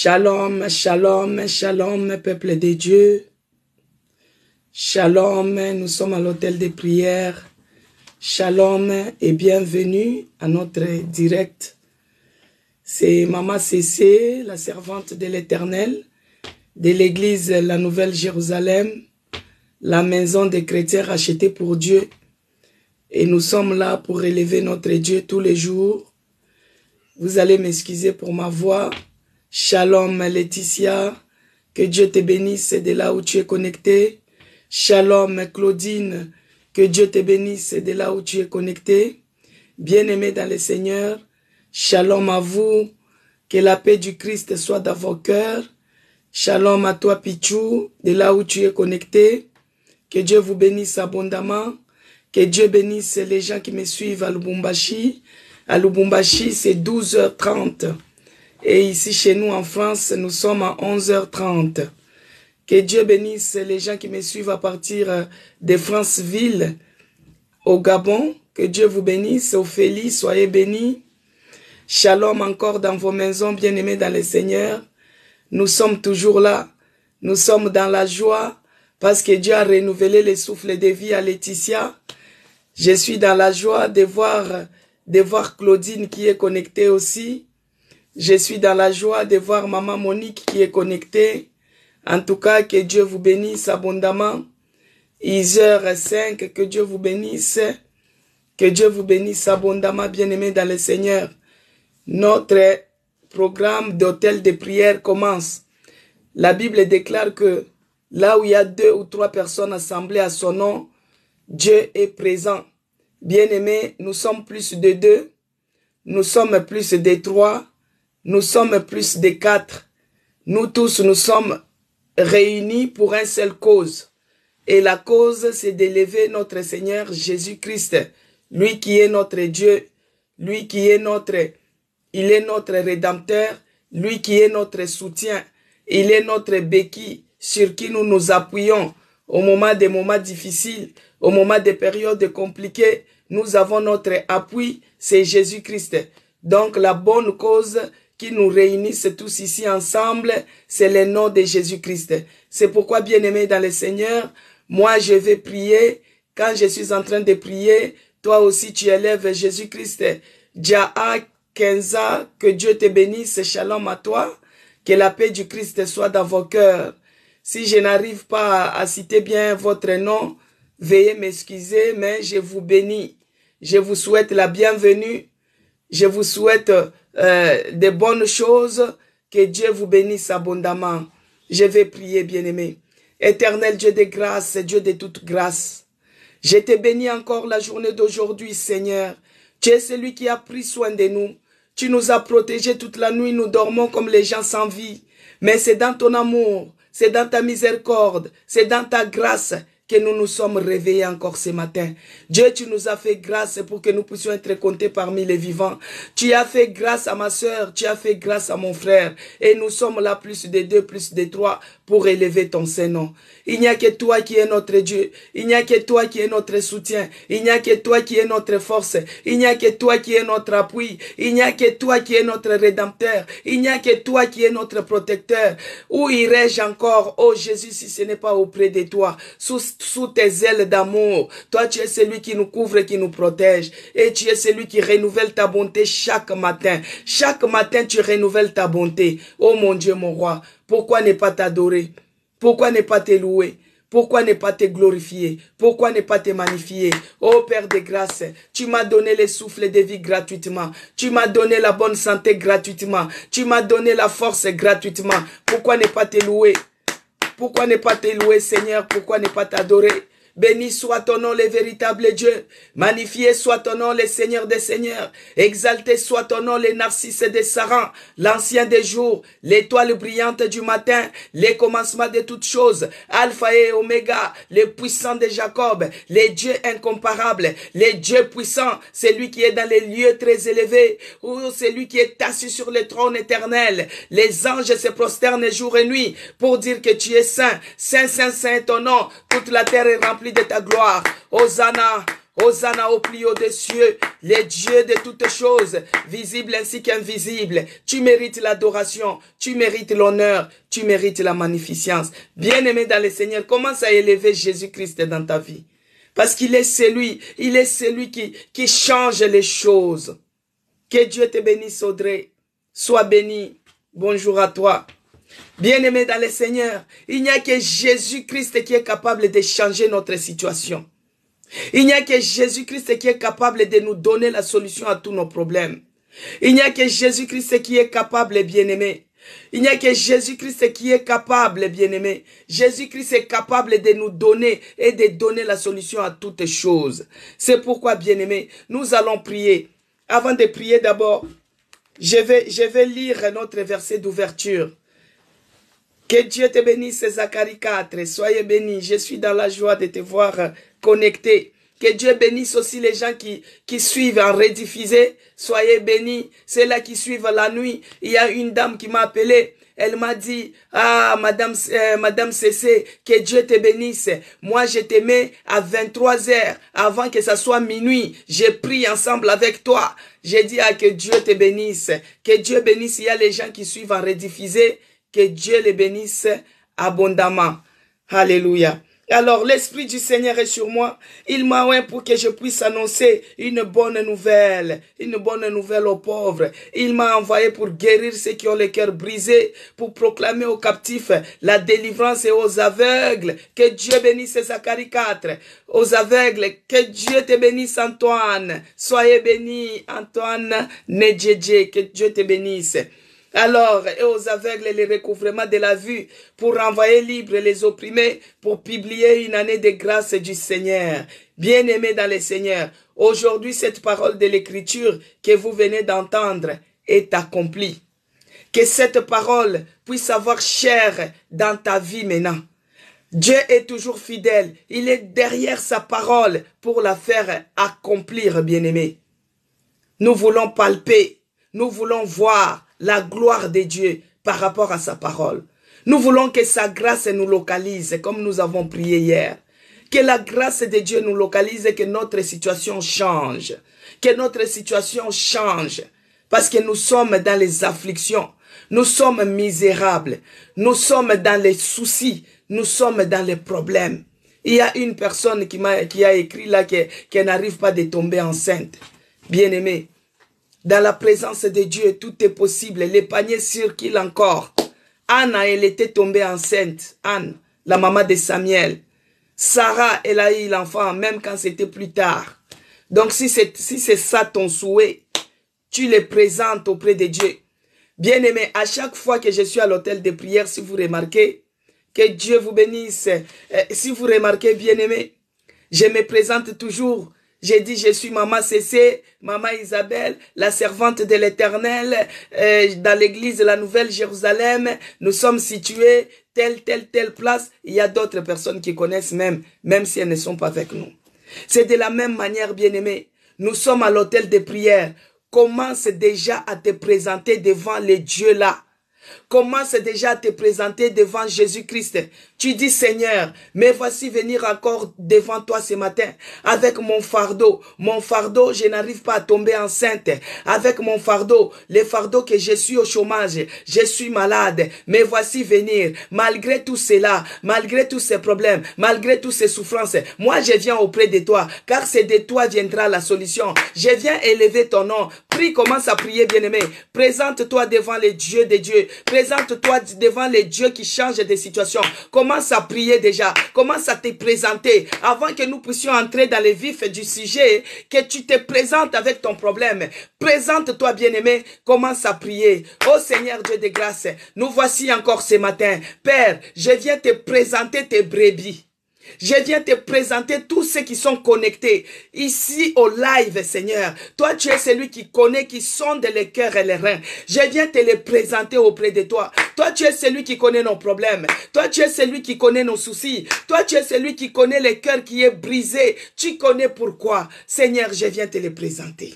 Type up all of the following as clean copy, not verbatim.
Shalom, shalom, shalom, peuple de Dieu. Shalom, nous sommes à l'hôtel des prières. Shalom et bienvenue à notre direct. C'est Maman Cécé, la servante de l'Éternel, de l'église La Nouvelle Jérusalem, la maison des chrétiens rachetés pour Dieu. Et nous sommes là pour élever notre Dieu tous les jours. Vous allez m'excuser pour ma voix. Shalom Laetitia, que Dieu te bénisse de là où tu es connecté. Shalom Claudine, que Dieu te bénisse de là où tu es connecté. Bien-aimés dans le Seigneur, shalom à vous, que la paix du Christ soit dans vos cœurs. Shalom à toi Pichou, de là où tu es connecté. Que Dieu vous bénisse abondamment. Que Dieu bénisse les gens qui me suivent à Lubumbashi. À Lubumbashi, c'est 12h30. Et ici, chez nous, en France, nous sommes à 11h30. Que Dieu bénisse les gens qui me suivent à partir de Franceville, au Gabon. Que Dieu vous bénisse. Ophélie, soyez bénis. Shalom encore dans vos maisons, bien-aimés dans le Seigneur. Nous sommes toujours là. Nous sommes dans la joie parce que Dieu a renouvelé le souffle de vie à Laetitia. Je suis dans la joie de voir Claudine qui est connectée aussi. Je suis dans la joie de voir Maman Monique qui est connectée. En tout cas, que Dieu vous bénisse abondamment. 10h05, que Dieu vous bénisse. Que Dieu vous bénisse abondamment, bien-aimés dans le Seigneur. Notre programme d'hôtel de prière commence. La Bible déclare que là où il y a 2 ou 3 personnes assemblées à son nom, Dieu est présent. Bien-aimés, nous sommes plus de 2. Nous sommes plus de 3. Nous sommes plus de 4. Nous tous, nous sommes réunis pour une seule cause. Et la cause, c'est d'élever notre Seigneur Jésus-Christ. Lui qui est notre Dieu. Lui qui est il est notre Rédempteur. Lui qui est notre soutien. Il est notre béquille sur qui nous nous appuyons. Au moment des moments difficiles, au moment des périodes compliquées, nous avons notre appui, c'est Jésus-Christ. Donc la bonne cause qui nous réunissent tous ici ensemble, c'est le nom de Jésus-Christ. C'est pourquoi, bien-aimés dans le Seigneur, moi je vais prier. Quand je suis en train de prier, toi aussi tu élèves Jésus-Christ. Djaha Kenza, que Dieu te bénisse, shalom à toi, que la paix du Christ soit dans vos cœurs. Si je n'arrive pas à citer bien votre nom, veuillez m'excuser, mais je vous bénis. Je vous souhaite la bienvenue. Je vous souhaite de bonnes choses. Que Dieu vous bénisse abondamment. Je vais prier, bien-aimé. Éternel Dieu de grâce, Dieu de toute grâce. Je te bénis encore la journée d'aujourd'hui, Seigneur. Tu es celui qui a pris soin de nous. Tu nous as protégés toute la nuit. Nous dormons comme les gens sans vie. Mais c'est dans ton amour, c'est dans ta miséricorde, c'est dans ta grâce que nous nous sommes réveillés encore ce matin. Dieu, tu nous as fait grâce pour que nous puissions être comptés parmi les vivants. Tu as fait grâce à ma sœur, tu as fait grâce à mon frère. Et nous sommes là plus de 2, plus de 3 pour élever ton Saint-Nom. Il n'y a que toi qui es notre Dieu. Il n'y a que toi qui es notre soutien. Il n'y a que toi qui es notre force. Il n'y a que toi qui es notre appui. Il n'y a que toi qui es notre Rédempteur. Il n'y a que toi qui es notre protecteur. Où irais-je encore, oh Jésus, si ce n'est pas auprès de toi, sous tes ailes d'amour. Toi, tu es celui qui nous couvre, qui nous protège. Et tu es celui qui renouvelle ta bonté chaque matin. Chaque matin, tu renouvelles ta bonté. Oh mon Dieu, mon roi, pourquoi ne pas t'adorer? Pourquoi ne pas te louer? Pourquoi ne pas te glorifier? Pourquoi ne pas te magnifier? Oh Père de grâce, tu m'as donné le souffle de vie gratuitement. Tu m'as donné la bonne santé gratuitement. Tu m'as donné la force gratuitement. Pourquoi ne pas te louer? Pourquoi ne pas te louer, Seigneur? Pourquoi ne pas t'adorer? Béni soit ton nom, le véritable Dieu. Magnifié soit ton nom, le Seigneur des Seigneurs. Exalté soit ton nom, le Narcisse des Sarans, l'ancien des jours, l'étoile brillante du matin, les commencements de toutes choses, Alpha et Oméga, le puissant de Jacob, les dieux incomparables, les dieux puissants, celui qui est dans les lieux très élevés, ou celui qui est assis sur le trône éternel. Les anges se prosternent jour et nuit pour dire que tu es saint, saint, saint, saint est ton nom. Toute la terre est remplie de ta gloire. Hosanna, Hosanna au plus haut des cieux, les dieux de toutes choses, visibles ainsi qu'invisibles. Tu mérites l'adoration, tu mérites l'honneur, tu mérites la magnificence. Bien-aimé dans le Seigneur, commence à élever Jésus-Christ dans ta vie. Parce qu'il est celui, qui change les choses. Que Dieu te bénisse, Audrey. Sois béni. Bonjour à toi. Bien-aimé dans le Seigneur, il n'y a que Jésus-Christ qui est capable de changer notre situation. Il n'y a que Jésus-Christ qui est capable de nous donner la solution à tous nos problèmes. Il n'y a que Jésus-Christ qui est capable, bien-aimé. Il n'y a que Jésus-Christ qui est capable, bien-aimé. Jésus-Christ est capable de nous donner et de donner la solution à toutes choses. C'est pourquoi, bien-aimé, nous allons prier. Avant de prier d'abord, je vais lire notre verset d'ouverture. Que Dieu te bénisse, Zacharie 4. Soyez bénis. Je suis dans la joie de te voir connecté. Que Dieu bénisse aussi les gens qui suivent en rediffusé. Soyez bénis. Ceux-là qui suivent la nuit. Il y a une dame qui m'a appelé. Elle m'a dit, ah, Madame Cessé, que Dieu te bénisse. Moi, je t'aimais à 23h, avant que ça soit minuit. J'ai prié ensemble avec toi. J'ai dit, ah, que Dieu te bénisse. Que Dieu bénisse. Il y a les gens qui suivent en rediffusé. Que Dieu les bénisse abondamment. Alléluia. Alors, l'Esprit du Seigneur est sur moi. Il m'a oint pour que je puisse annoncer une bonne nouvelle aux pauvres. Il m'a envoyé pour guérir ceux qui ont le cœur brisé, pour proclamer aux captifs la délivrance et aux aveugles. Que Dieu bénisse Zacharie 4. Aux aveugles, que Dieu te bénisse Antoine. Soyez bénis Antoine Nedjedje. Que Dieu te bénisse. Alors, et aux aveugles, le recouvrement de la vue, pour renvoyer libres les opprimés, pour publier une année de grâce du Seigneur. Bien-aimés dans le Seigneur, aujourd'hui, cette parole de l'Écriture que vous venez d'entendre est accomplie. Que cette parole puisse avoir chair dans ta vie maintenant. Dieu est toujours fidèle. Il est derrière sa parole pour la faire accomplir, bien-aimés. Nous voulons palper, nous voulons voir la gloire de Dieu par rapport à sa parole. Nous voulons que sa grâce nous localise comme nous avons prié hier. Que la grâce de Dieu nous localise et que notre situation change. Que notre situation change. Parce que nous sommes dans les afflictions. Nous sommes misérables. Nous sommes dans les soucis. Nous sommes dans les problèmes. Il y a une personne qui a écrit là qu'elle n'arrive pas de tomber enceinte. Bien-aimé. Dans la présence de Dieu, tout est possible. Les paniers circulent encore. Anne, elle était tombée enceinte. Anne, la maman de Samuel. Sarah, elle a eu l'enfant, même quand c'était plus tard. Donc, si c'est ça ton souhait, tu les présentes auprès de Dieu. Bien-aimé, à chaque fois que je suis à l'hôtel de prière, si vous remarquez, que Dieu vous bénisse. Si vous remarquez, bien-aimé, je me présente toujours. J'ai dit, je suis Maman Cessé, Maman Isabelle, la servante de l'Éternel, dans l'église de la Nouvelle Jérusalem. Nous sommes situés telle place. Il y a d'autres personnes qui connaissent même si elles ne sont pas avec nous. C'est de la même manière, bien-aimés. Nous sommes à l'hôtel de prière. Commence déjà à te présenter devant les dieux là. Commence déjà à te présenter devant Jésus-Christ. Tu dis, Seigneur, me voici venir encore devant toi ce matin avec mon fardeau. Mon fardeau, je n'arrive pas à tomber enceinte. Avec mon fardeau, le fardeau que je suis au chômage, je suis malade. Me voici venir. Malgré tout cela, malgré tous ces problèmes, malgré toutes ces souffrances, moi je viens auprès de toi, car c'est de toi viendra la solution. Je viens élever ton nom. Prie, commence à prier, bien-aimé. Présente-toi devant les dieux de Dieu. Présente-toi devant les dieux qui changent des situations. Commence à prier déjà. Commence à te présenter. Avant que nous puissions entrer dans le vif du sujet, que tu te présentes avec ton problème. Présente-toi, bien-aimé. Commence à prier. Oh Seigneur Dieu de grâce, nous voici encore ce matin. Père, je viens te présenter tes brebis. Je viens te présenter tous ceux qui sont connectés ici au live, Seigneur. Toi, tu es celui qui connaît, qui sonde les cœurs et les reins. Je viens te les présenter auprès de toi. Toi, tu es celui qui connaît nos problèmes. Toi, tu es celui qui connaît nos soucis. Toi, tu es celui qui connaît le cœur qui est brisé. Tu connais pourquoi. Seigneur, je viens te les présenter.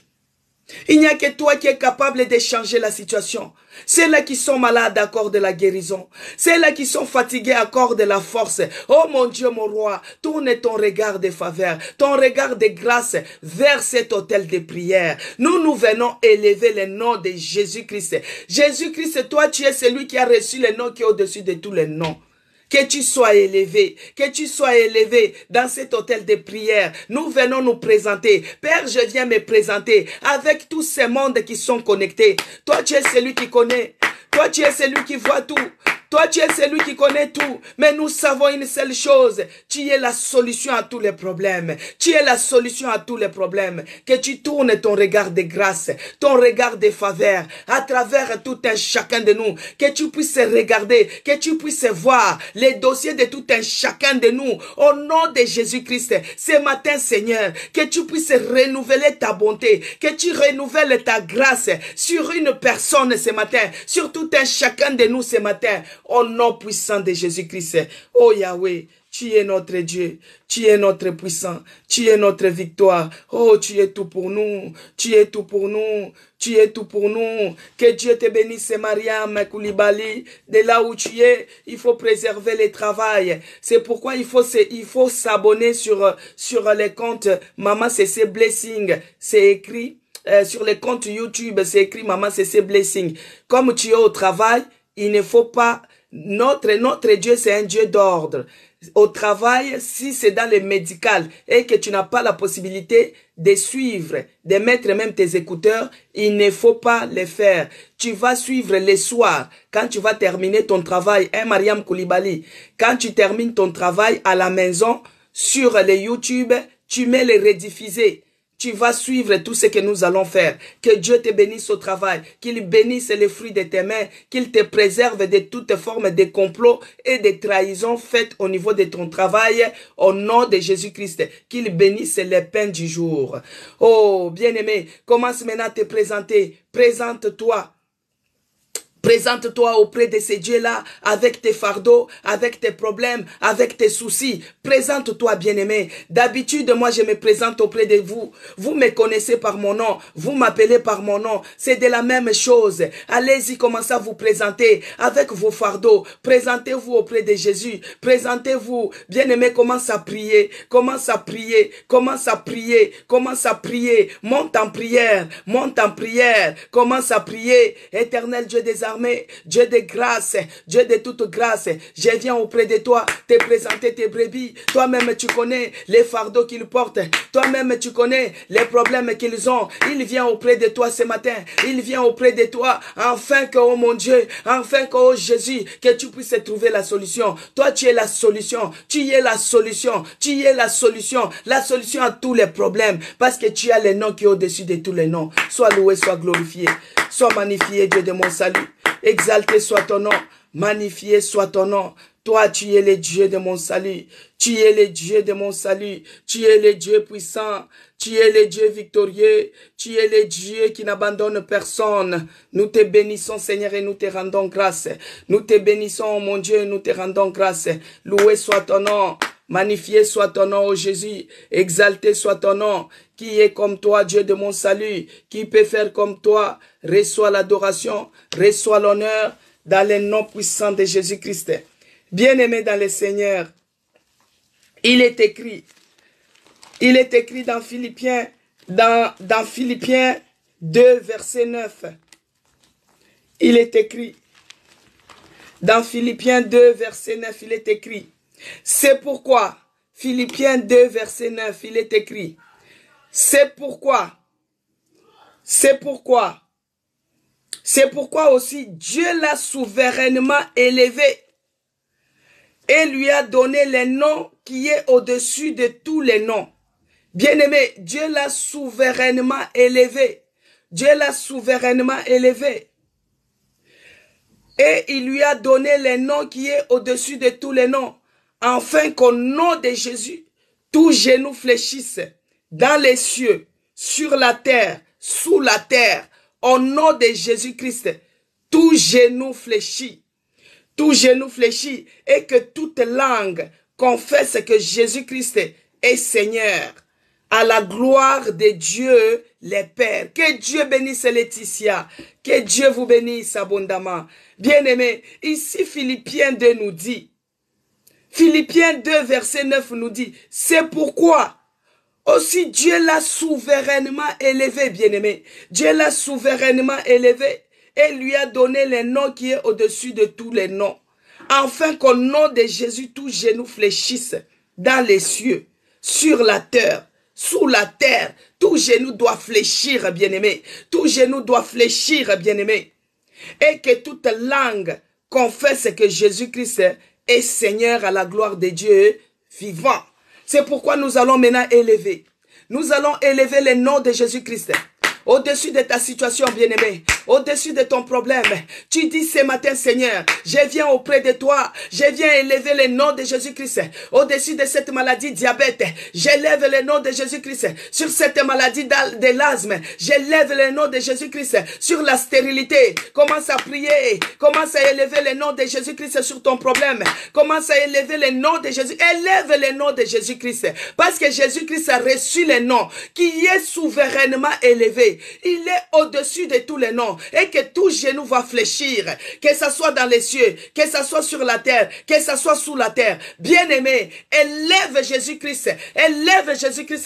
Il n'y a que toi qui es capable de changer la situation. Ceux-là qui sont malades accorde la guérison. Ceux-là qui sont fatigués accorde la force. Oh mon Dieu, mon roi, tourne ton regard de faveur, ton regard de grâce vers cet autel de prière. Nous venons élever le nom de Jésus-Christ. Jésus-Christ, toi tu es celui qui a reçu le nom qui est au-dessus de tous les noms. Que tu sois élevé dans cet hôtel de prière. Nous venons nous présenter. Père, je viens me présenter avec tous ces mondes qui sont connectés. Toi, tu es celui qui connaît. Toi, tu es celui qui voit tout. Toi, tu es celui qui connaît tout. Mais nous savons une seule chose. Tu es la solution à tous les problèmes. Tu es la solution à tous les problèmes. Que tu tournes ton regard de grâce, ton regard de faveur à travers tout un chacun de nous. Que tu puisses regarder, que tu puisses voir les dossiers de tout un chacun de nous. Au nom de Jésus-Christ, ce matin, Seigneur, que tu puisses renouveler ta bonté, que tu renouvelles ta grâce sur une personne ce matin, sur tout un chacun de nous ce matin. Au nom puissant de Jésus-Christ. Oh Yahweh, tu es notre Dieu, tu es notre puissant, tu es notre victoire. Oh, tu es tout pour nous, tu es tout pour nous, tu es tout pour nous. Que Dieu te bénisse, Mariam Koulibaly. De là où tu es, il faut préserver le travail. C'est pourquoi il faut s'abonner sur les comptes Maman CC Blessing. C'est écrit sur les comptes YouTube, c'est écrit Maman CC Blessing. Comme tu es au travail, il ne faut pas... Notre Dieu, c'est un Dieu d'ordre. Au travail, si c'est dans le médical et que tu n'as pas la possibilité de suivre, de mettre même tes écouteurs, il ne faut pas le faire. Tu vas suivre les soirs, quand tu vas terminer ton travail, Mariam Koulibaly, quand tu termines ton travail à la maison, sur les YouTube, tu mets les rediffusés. Tu vas suivre tout ce que nous allons faire. Que Dieu te bénisse au travail. Qu'il bénisse les fruits de tes mains. Qu'il te préserve de toutes formes de complots et de trahisons faites au niveau de ton travail. Au nom de Jésus-Christ. Qu'il bénisse les pains du jour. Oh, bien-aimé, commence maintenant à te présenter. Présente-toi. Présente-toi auprès de ces dieux-là avec tes fardeaux, avec tes problèmes, avec tes soucis. Présente-toi, bien-aimé. D'habitude, moi, je me présente auprès de vous. Vous me connaissez par mon nom. Vous m'appelez par mon nom. C'est de la même chose. Allez-y, commencez à vous présenter avec vos fardeaux. Présentez-vous auprès de Jésus. Présentez-vous. Bien-aimé, commence à prier. Commence à prier. Commence à prier. Commence à prier. Monte en prière. Monte en prière. Commence à prier. Éternel Dieu des armées, Dieu de grâce, Dieu de toute grâce, je viens auprès de toi te présenter tes brebis. Toi-même tu connais les fardeaux qu'ils portent, toi-même tu connais les problèmes qu'ils ont. Il vient auprès de toi ce matin, il vient auprès de toi, afin que, oh mon Dieu, afin que, oh Jésus, que tu puisses trouver la solution. Toi tu es la solution, tu es la solution, tu es la solution à tous les problèmes, parce que tu as le nom qui est au-dessus de tous les noms. Sois loué, sois glorifié, sois magnifié, Dieu de mon salut. Exalté soit ton nom, magnifié soit ton nom. Toi, tu es le Dieu de mon salut. Tu es le Dieu de mon salut. Tu es le Dieu puissant. Tu es le Dieu victorieux. Tu es le Dieu qui n'abandonne personne. Nous te bénissons, Seigneur, et nous te rendons grâce. Nous te bénissons, mon Dieu, et nous te rendons grâce. Loué soit ton nom. Magnifié soit ton nom, ô Jésus. Exalté soit ton nom. Qui est comme toi, Dieu de mon salut? Qui peut faire comme toi? Reçois l'adoration, reçois l'honneur dans le nom puissant de Jésus-Christ. Bien-aimé dans le Seigneur, il est écrit dans Philippiens, dans Philippiens 2, verset 9. Il est écrit, dans Philippiens 2, verset 9, il est écrit. C'est pourquoi, Philippiens 2, verset 9, il est écrit. C'est pourquoi aussi Dieu l'a souverainement élevé et lui a donné le nom qui est au-dessus de tous les noms. Bien-aimé, Dieu l'a souverainement élevé. Dieu l'a souverainement élevé. Et il lui a donné le nom qui est au-dessus de tous les noms, afin qu'au nom de Jésus, tout genou fléchisse dans les cieux, sur la terre, sous la terre, au nom de Jésus-Christ, tout genou fléchit, et que toute langue confesse que Jésus-Christ est Seigneur, à la gloire de Dieu les pères. Que Dieu bénisse Laetitia. Que Dieu vous bénisse abondamment. Bien-aimés, ici Philippiens 2 nous dit, Philippiens 2 verset 9 nous dit, c'est pourquoi aussi Dieu l'a souverainement élevé, bien-aimé. Dieu l'a souverainement élevé et lui a donné le nom qui est au-dessus de tous les noms. Afin qu'au nom de Jésus, tout genou fléchisse dans les cieux, sur la terre, sous la terre. Tout genou doit fléchir, bien-aimé. Tout genou doit fléchir, bien-aimé. Et que toute langue confesse que Jésus-Christ est Seigneur à la gloire de Dieu vivant. C'est pourquoi nous allons maintenant élever. Nous allons élever le nom de Jésus-Christ. Au-dessus de ta situation, bien-aimée, au-dessus de ton problème, tu dis ce matin, Seigneur, je viens auprès de toi, je viens élever le nom de Jésus-Christ. Au-dessus de cette maladie diabète, j'élève le nom de Jésus-Christ. Sur cette maladie de l'asthme, j'élève le nom de Jésus-Christ. Sur la stérilité, commence à prier, commence à élever le nom de Jésus-Christ sur ton problème. Commence à élever le nom de Jésus. Élève le nom de Jésus-Christ. Parce que Jésus-Christ a reçu le nom qui est souverainement élevé. Il est au-dessus de tous les noms et que tout genou va fléchir, que ça soit dans les cieux, que ça soit sur la terre, que ça soit sous la terre. Bien-aimé, élève Jésus-Christ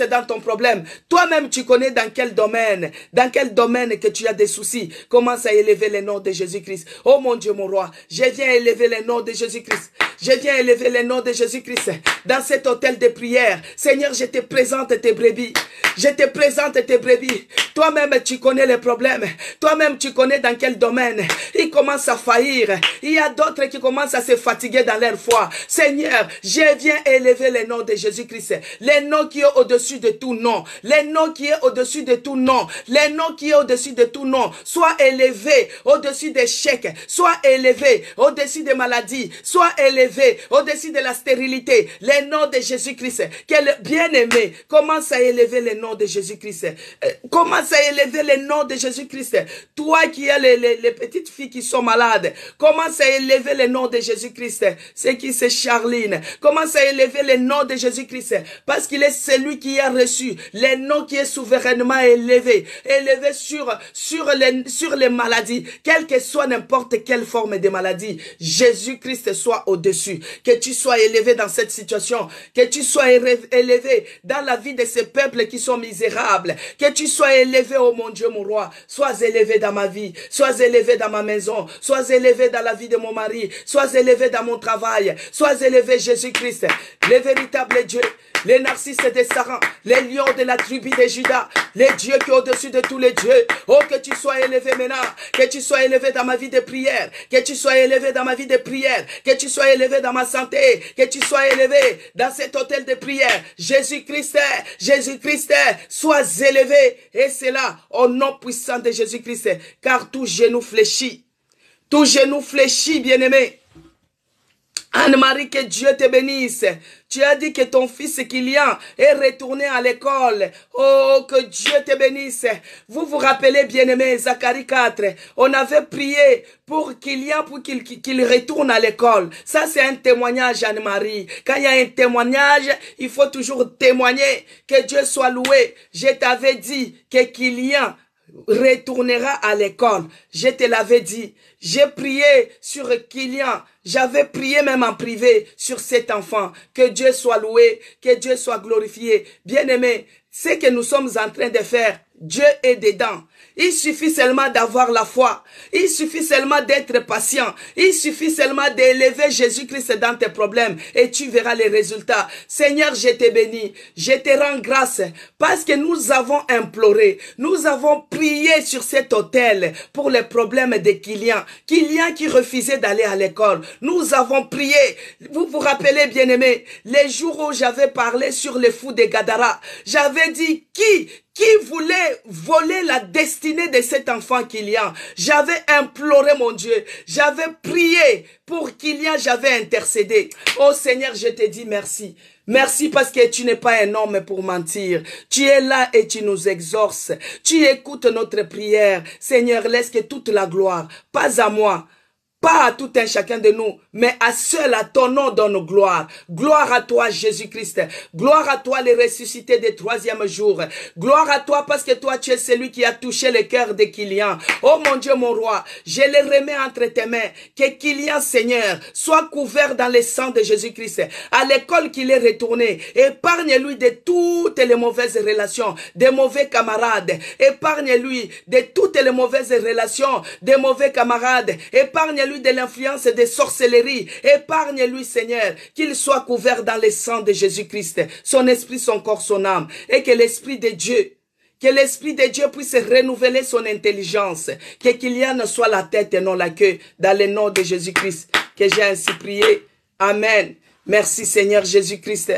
dans ton problème. Toi-même, tu connais dans quel domaine que tu as des soucis. Commence à élever le nom de Jésus-Christ. Oh mon Dieu, mon roi, je viens élever le nom de Jésus-Christ. Je viens élever le nom de Jésus-Christ dans cet hôtel de prière. Seigneur, je te présente tes brebis. Je te présente tes brebis. Toi-même, tu connais les problèmes. Toi-même, tu connais dans quel domaine. Ils commencent à faillir. Il y a d'autres qui commencent à se fatiguer dans leur foi. Seigneur, je viens élever le nom de Jésus-Christ. Le nom qui est au-dessus de tout nom. Le nom qui est au-dessus de tout nom. Le nom qui est au-dessus de tout nom. Soit élevé au-dessus des chèques. Soit élevé au-dessus des maladies. Soit élevé au-dessus de la stérilité. Le nom de Jésus-Christ. Quel bien-aimé, commence à élever le nom de Jésus-Christ. Commence à élever le nom de Jésus-Christ. Toi qui as les petites filles qui sont malades, commence à élever le nom de Jésus-Christ. C'est qui? C'est Charline. Commence à élever le nom de Jésus-Christ. Parce qu'il est celui qui a reçu le nom qui est souverainement élevé. Élevé sur les maladies. Quelle que soit n'importe quelle forme de maladie. Jésus-Christ soit au-dessus. Que tu sois élevé dans cette situation. Que tu sois élevé dans la vie de ces peuples qui sont misérables. Que tu sois élevé, oh mon Dieu, mon roi. Sois élevé dans ma vie. Sois élevé dans ma maison. Sois élevé dans la vie de mon mari. Sois élevé dans mon travail. Sois élevé, Jésus-Christ, le véritable Dieu. Les narcisses de Saran, les lions de la tribu de Judas, les dieux qui est au-dessus de tous les dieux. Oh, que tu sois élevé maintenant, que tu sois élevé dans ma vie de prière, que tu sois élevé dans ma vie de prière, que tu sois élevé dans ma santé, que tu sois élevé dans cet hôtel de prière. Jésus-Christ, sois élevé. Et c'est là, au nom puissant de Jésus-Christ, car tout genou fléchit. Tout genou fléchit, bien-aimé. Anne-Marie, que Dieu te bénisse. Tu as dit que ton fils Kylian est retourné à l'école. Oh, que Dieu te bénisse. Vous vous rappelez, bien-aimé, Zacharie 4. On avait prié pour Kylian pour qu'il retourne à l'école. Ça, c'est un témoignage, Anne-Marie. Quand il y a un témoignage, il faut toujours témoigner. Que Dieu soit loué. Je t'avais dit que Kylian retournera à l'école. Je te l'avais dit. J'ai prié sur Kylian. J'avais prié même en privé sur cet enfant. Que Dieu soit loué, que Dieu soit glorifié. Bien-aimé, ce que nous sommes en train de faire, Dieu est dedans. Il suffit seulement d'avoir la foi. Il suffit seulement d'être patient. Il suffit seulement d'élever Jésus-Christ dans tes problèmes et tu verras les résultats. Seigneur, je te bénis. Je te rends grâce parce que nous avons imploré. Nous avons prié sur cet autel pour les problèmes de Kylian. Kylian qui refusait d'aller à l'école. Nous avons prié. Vous vous rappelez, bien-aimés, les jours où j'avais parlé sur les fous de Gadara, j'avais dit qui voulait voler la destinée de cet enfant Kylian. J'avais imploré mon Dieu. J'avais prié pour Kylian. J'avais intercédé. Oh Seigneur, je te dis merci. Merci parce que tu n'es pas un homme pour mentir. Tu es là et tu nous exorces. Tu écoutes notre prière. Seigneur, laisse que toute la gloire, pas à moi, pas à tout un chacun de nous, mais à seul à ton nom donne gloire. Gloire à toi, Jésus-Christ. Gloire à toi, les ressuscités des troisième jour. Gloire à toi, parce que toi, tu es celui qui a touché le cœur de Kylian. Oh mon Dieu, mon roi, je les remets entre tes mains. Que Kylian, Seigneur, soit couvert dans le sang de Jésus-Christ. À l'école qu'il est retourné, épargne-lui de toutes les mauvaises relations, des mauvais camarades. Épargne-lui de toutes les mauvaises relations, des mauvais camarades. Épargne-lui de l'influence des sorcelleries. Épargne-lui, Seigneur, qu'il soit couvert dans le sang de Jésus-Christ. Son esprit, son corps, son âme. Et que l'Esprit de Dieu puisse renouveler son intelligence. Que Kylian soit la tête et non la queue. Dans le nom de Jésus-Christ. Que j'ai ainsi prié. Amen. Merci Seigneur Jésus-Christ.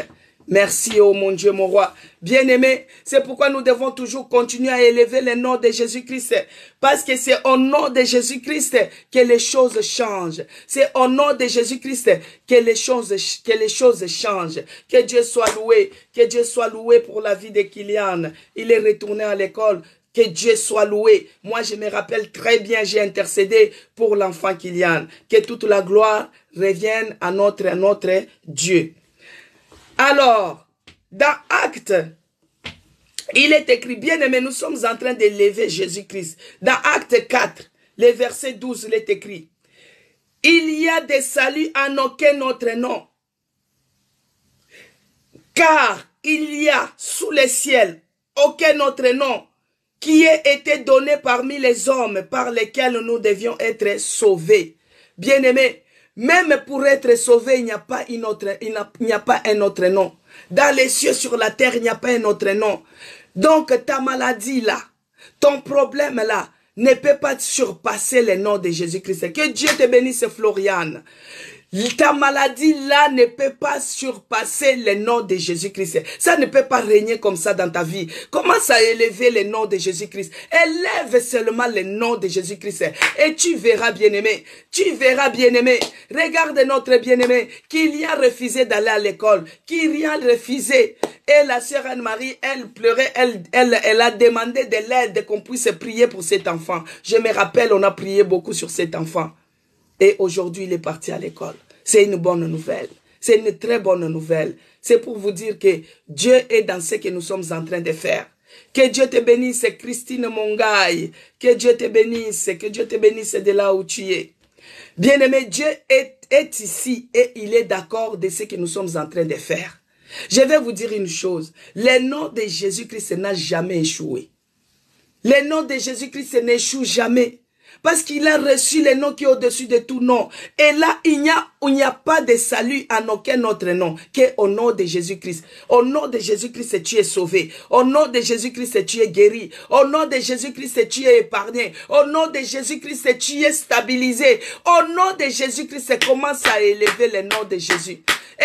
Merci, oh mon Dieu, mon roi. Bien-aimé, c'est pourquoi nous devons toujours continuer à élever le nom de Jésus-Christ. Parce que c'est au nom de Jésus-Christ que les choses changent. C'est au nom de Jésus-Christ que les choses changent. Que Dieu soit loué. Que Dieu soit loué pour la vie de Kylian. Il est retourné à l'école. Que Dieu soit loué. Moi, je me rappelle très bien, j'ai intercédé pour l'enfant Kylian. Que toute la gloire revienne à notre Dieu. Alors, dans Actes, il est écrit, bien aimé, nous sommes en train d'élever Jésus-Christ. Dans Actes 4, le verset 12, il est écrit, il y a des saluts en aucun autre nom, car il y a sous le ciel aucun autre nom qui ait été donné parmi les hommes par lesquels nous devions être sauvés. Bien aimé, même pour être sauvé, il n'y a pas un autre nom. Dans les cieux, sur la terre, il n'y a pas un autre nom. Donc, ta maladie là, ton problème là, ne peut pas surpasser le nom de Jésus-Christ. Que Dieu te bénisse, Floriane. Ta maladie là ne peut pas surpasser le nom de Jésus-Christ. Ça ne peut pas régner comme ça dans ta vie. Commence à élever le nom de Jésus-Christ. Élève seulement le nom de Jésus-Christ. Et tu verras, bien-aimé. Tu verras, bien-aimé. Regarde notre bien-aimé qui a refusé d'aller à l'école. Qui a refusé. Et la sœur Anne-Marie, elle pleurait. Elle a demandé de l'aide, qu'on puisse prier pour cet enfant. Je me rappelle, on a prié beaucoup sur cet enfant. Et aujourd'hui, il est parti à l'école. C'est une bonne nouvelle. C'est une très bonne nouvelle. C'est pour vous dire que Dieu est dans ce que nous sommes en train de faire. Que Dieu te bénisse, Christine Mongaï. Que Dieu te bénisse. Que Dieu te bénisse de là où tu es. Bien-aimé, Dieu est ici et il est d'accord de ce que nous sommes en train de faire. Je vais vous dire une chose. Le nom de Jésus-Christ n'a jamais échoué. Le nom de Jésus-Christ n'échoue jamais. Parce qu'il a reçu le nom qui est au-dessus de tout nom. Et là, il n'y a pas de salut en aucun autre nom qu'au nom de Jésus-Christ. Au nom de Jésus-Christ, tu es sauvé. Au nom de Jésus-Christ, tu es guéri. Au nom de Jésus-Christ, tu es épargné. Au nom de Jésus-Christ, tu es stabilisé. Au nom de Jésus-Christ, commence à élever le nom de Jésus.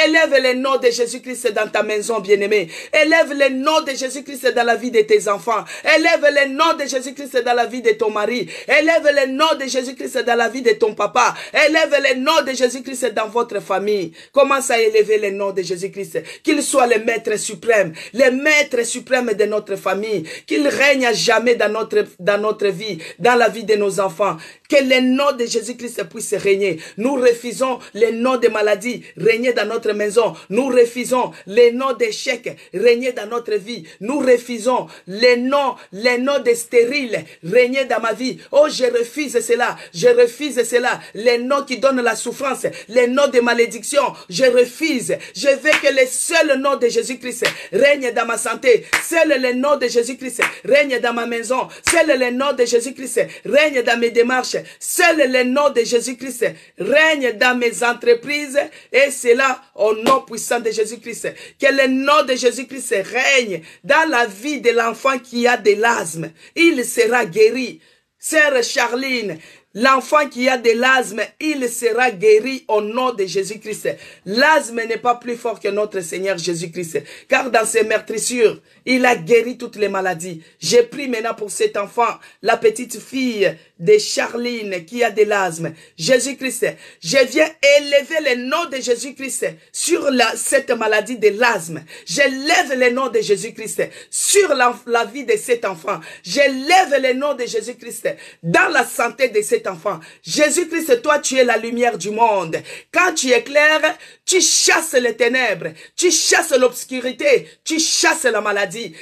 Élève le nom de Jésus-Christ dans ta maison, bien-aimée. Élève le nom de Jésus-Christ dans la vie de tes enfants. Élève le nom de Jésus-Christ dans la vie de ton mari. Élève le nom de Jésus-Christ dans la vie de ton papa. Élève le nom de Jésus-Christ dans votre famille. Commence à élever le nom de Jésus-Christ. Qu'il soit le maître suprême de notre famille. Qu'il règne à jamais dans notre vie, dans la vie de nos enfants. Que le nom de Jésus-Christ puisse régner. Nous refusons les noms de maladies, régner dans notre maison. Nous refusons les noms d'échecs, régner dans notre vie. Nous refusons les noms de stériles, régner dans ma vie. Oh, je refuse cela, je refuse cela. Les noms qui donnent la souffrance, les noms de malédiction, je refuse. Je veux que le seul nom de Jésus-Christ règne dans ma santé. Seul le nom de Jésus-Christ règne dans ma maison. Seul le nom de Jésus-Christ règne dans mes démarches. Seul le nom de Jésus-Christ règne dans mes entreprises et c'est là au nom puissant de Jésus-Christ. Que le nom de Jésus-Christ règne dans la vie de l'enfant qui a de l'asthme. Il sera guéri. Sœur Charline, l'enfant qui a de l'asthme, il sera guéri au nom de Jésus-Christ. L'asthme n'est pas plus fort que notre Seigneur Jésus-Christ. Car dans ses meurtrissures, il a guéri toutes les maladies. J'ai pris maintenant pour cet enfant, la petite fille de Charline qui a de l'asthme. Jésus-Christ, je viens élever le nom de Jésus-Christ sur cette maladie de l'asthme. J'élève le nom de Jésus-Christ sur la vie de cet enfant. J'élève le nom de Jésus-Christ dans la santé de cet cet enfant. Jésus-Christ, toi, tu es la lumière du monde. Quand tu éclaires, tu chasses les ténèbres, tu chasses l'obscurité, tu chasses la maladie.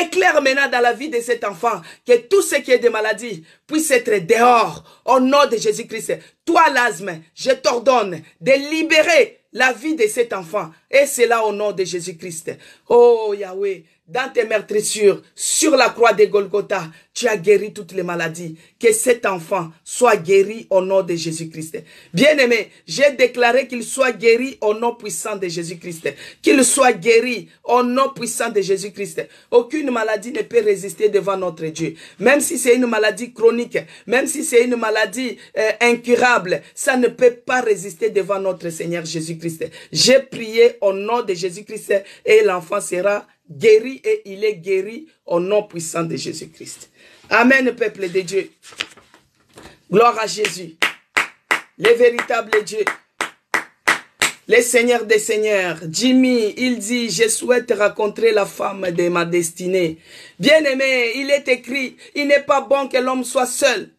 Éclaire maintenant dans la vie de cet enfant que tout ce qui est de maladie puisse être dehors au nom de Jésus-Christ. Toi, l'asthme, je t'ordonne de libérer la vie de cet enfant. Et c'est là au nom de Jésus-Christ. Oh Yahweh, dans tes meurtrissures, sur la croix de Golgotha, tu as guéri toutes les maladies. Que cet enfant soit guéri au nom de Jésus-Christ. Bien-aimé, j'ai déclaré qu'il soit guéri au nom puissant de Jésus-Christ. Qu'il soit guéri au nom puissant de Jésus-Christ. Aucune maladie ne peut résister devant notre Dieu. Même si c'est une maladie chronique, même si c'est une maladie incurable, ça ne peut pas résister devant notre Seigneur Jésus-Christ. J'ai prié au nom de Jésus-Christ et l'enfant sera guéri et il est guéri au nom puissant de Jésus-Christ. Amen, peuple de Dieu. Gloire à Jésus, le véritable Dieu, le Seigneur des Seigneurs. Jimmy, il dit, je souhaite rencontrer la femme de ma destinée. Bien-aimé, il est écrit, il n'est pas bon que l'homme soit seul.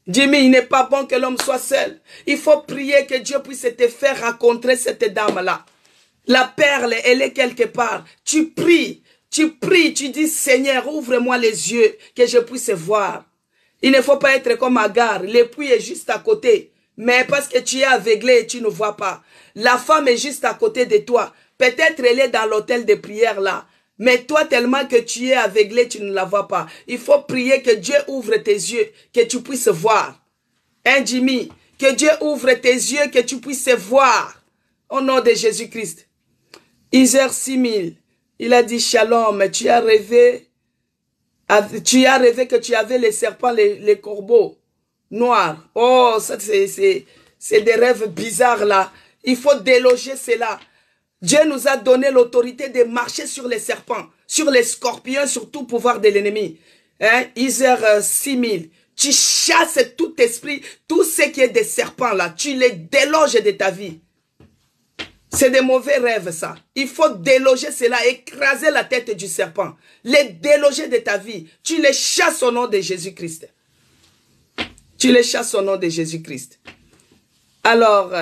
Jimmy, il n'est pas bon que l'homme soit seul. Il faut prier que Dieu puisse te faire rencontrer cette dame-là. La perle, elle est quelque part. Tu pries, tu dis, Seigneur, ouvre-moi les yeux, que je puisse voir. Il ne faut pas être comme Agar. Le puits est juste à côté. Mais parce que tu es aveuglé et tu ne vois pas. La femme est juste à côté de toi. Peut-être elle est dans l'hôtel de prière là. Mais toi, tellement que tu es aveuglé, tu ne la vois pas. Il faut prier que Dieu ouvre tes yeux, que tu puisses voir. Hein, Jimmy? Que Dieu ouvre tes yeux, que tu puisses voir. Au nom de Jésus-Christ. Isaiah 6000, il a dit, Shalom, tu as rêvé que tu avais les serpents, les corbeaux noirs. Oh, ça c'est des rêves bizarres là. Il faut déloger cela. Dieu nous a donné l'autorité de marcher sur les serpents, sur les scorpions, sur tout pouvoir de l'ennemi. Hein? Isaiah 6000. Tu chasses tout esprit, tout ce qui est des serpents là, tu les déloges de ta vie. C'est des mauvais rêves, ça. Il faut déloger cela, écraser la tête du serpent. Les déloger de ta vie. Tu les chasses au nom de Jésus-Christ. Tu les chasses au nom de Jésus-Christ. Alors,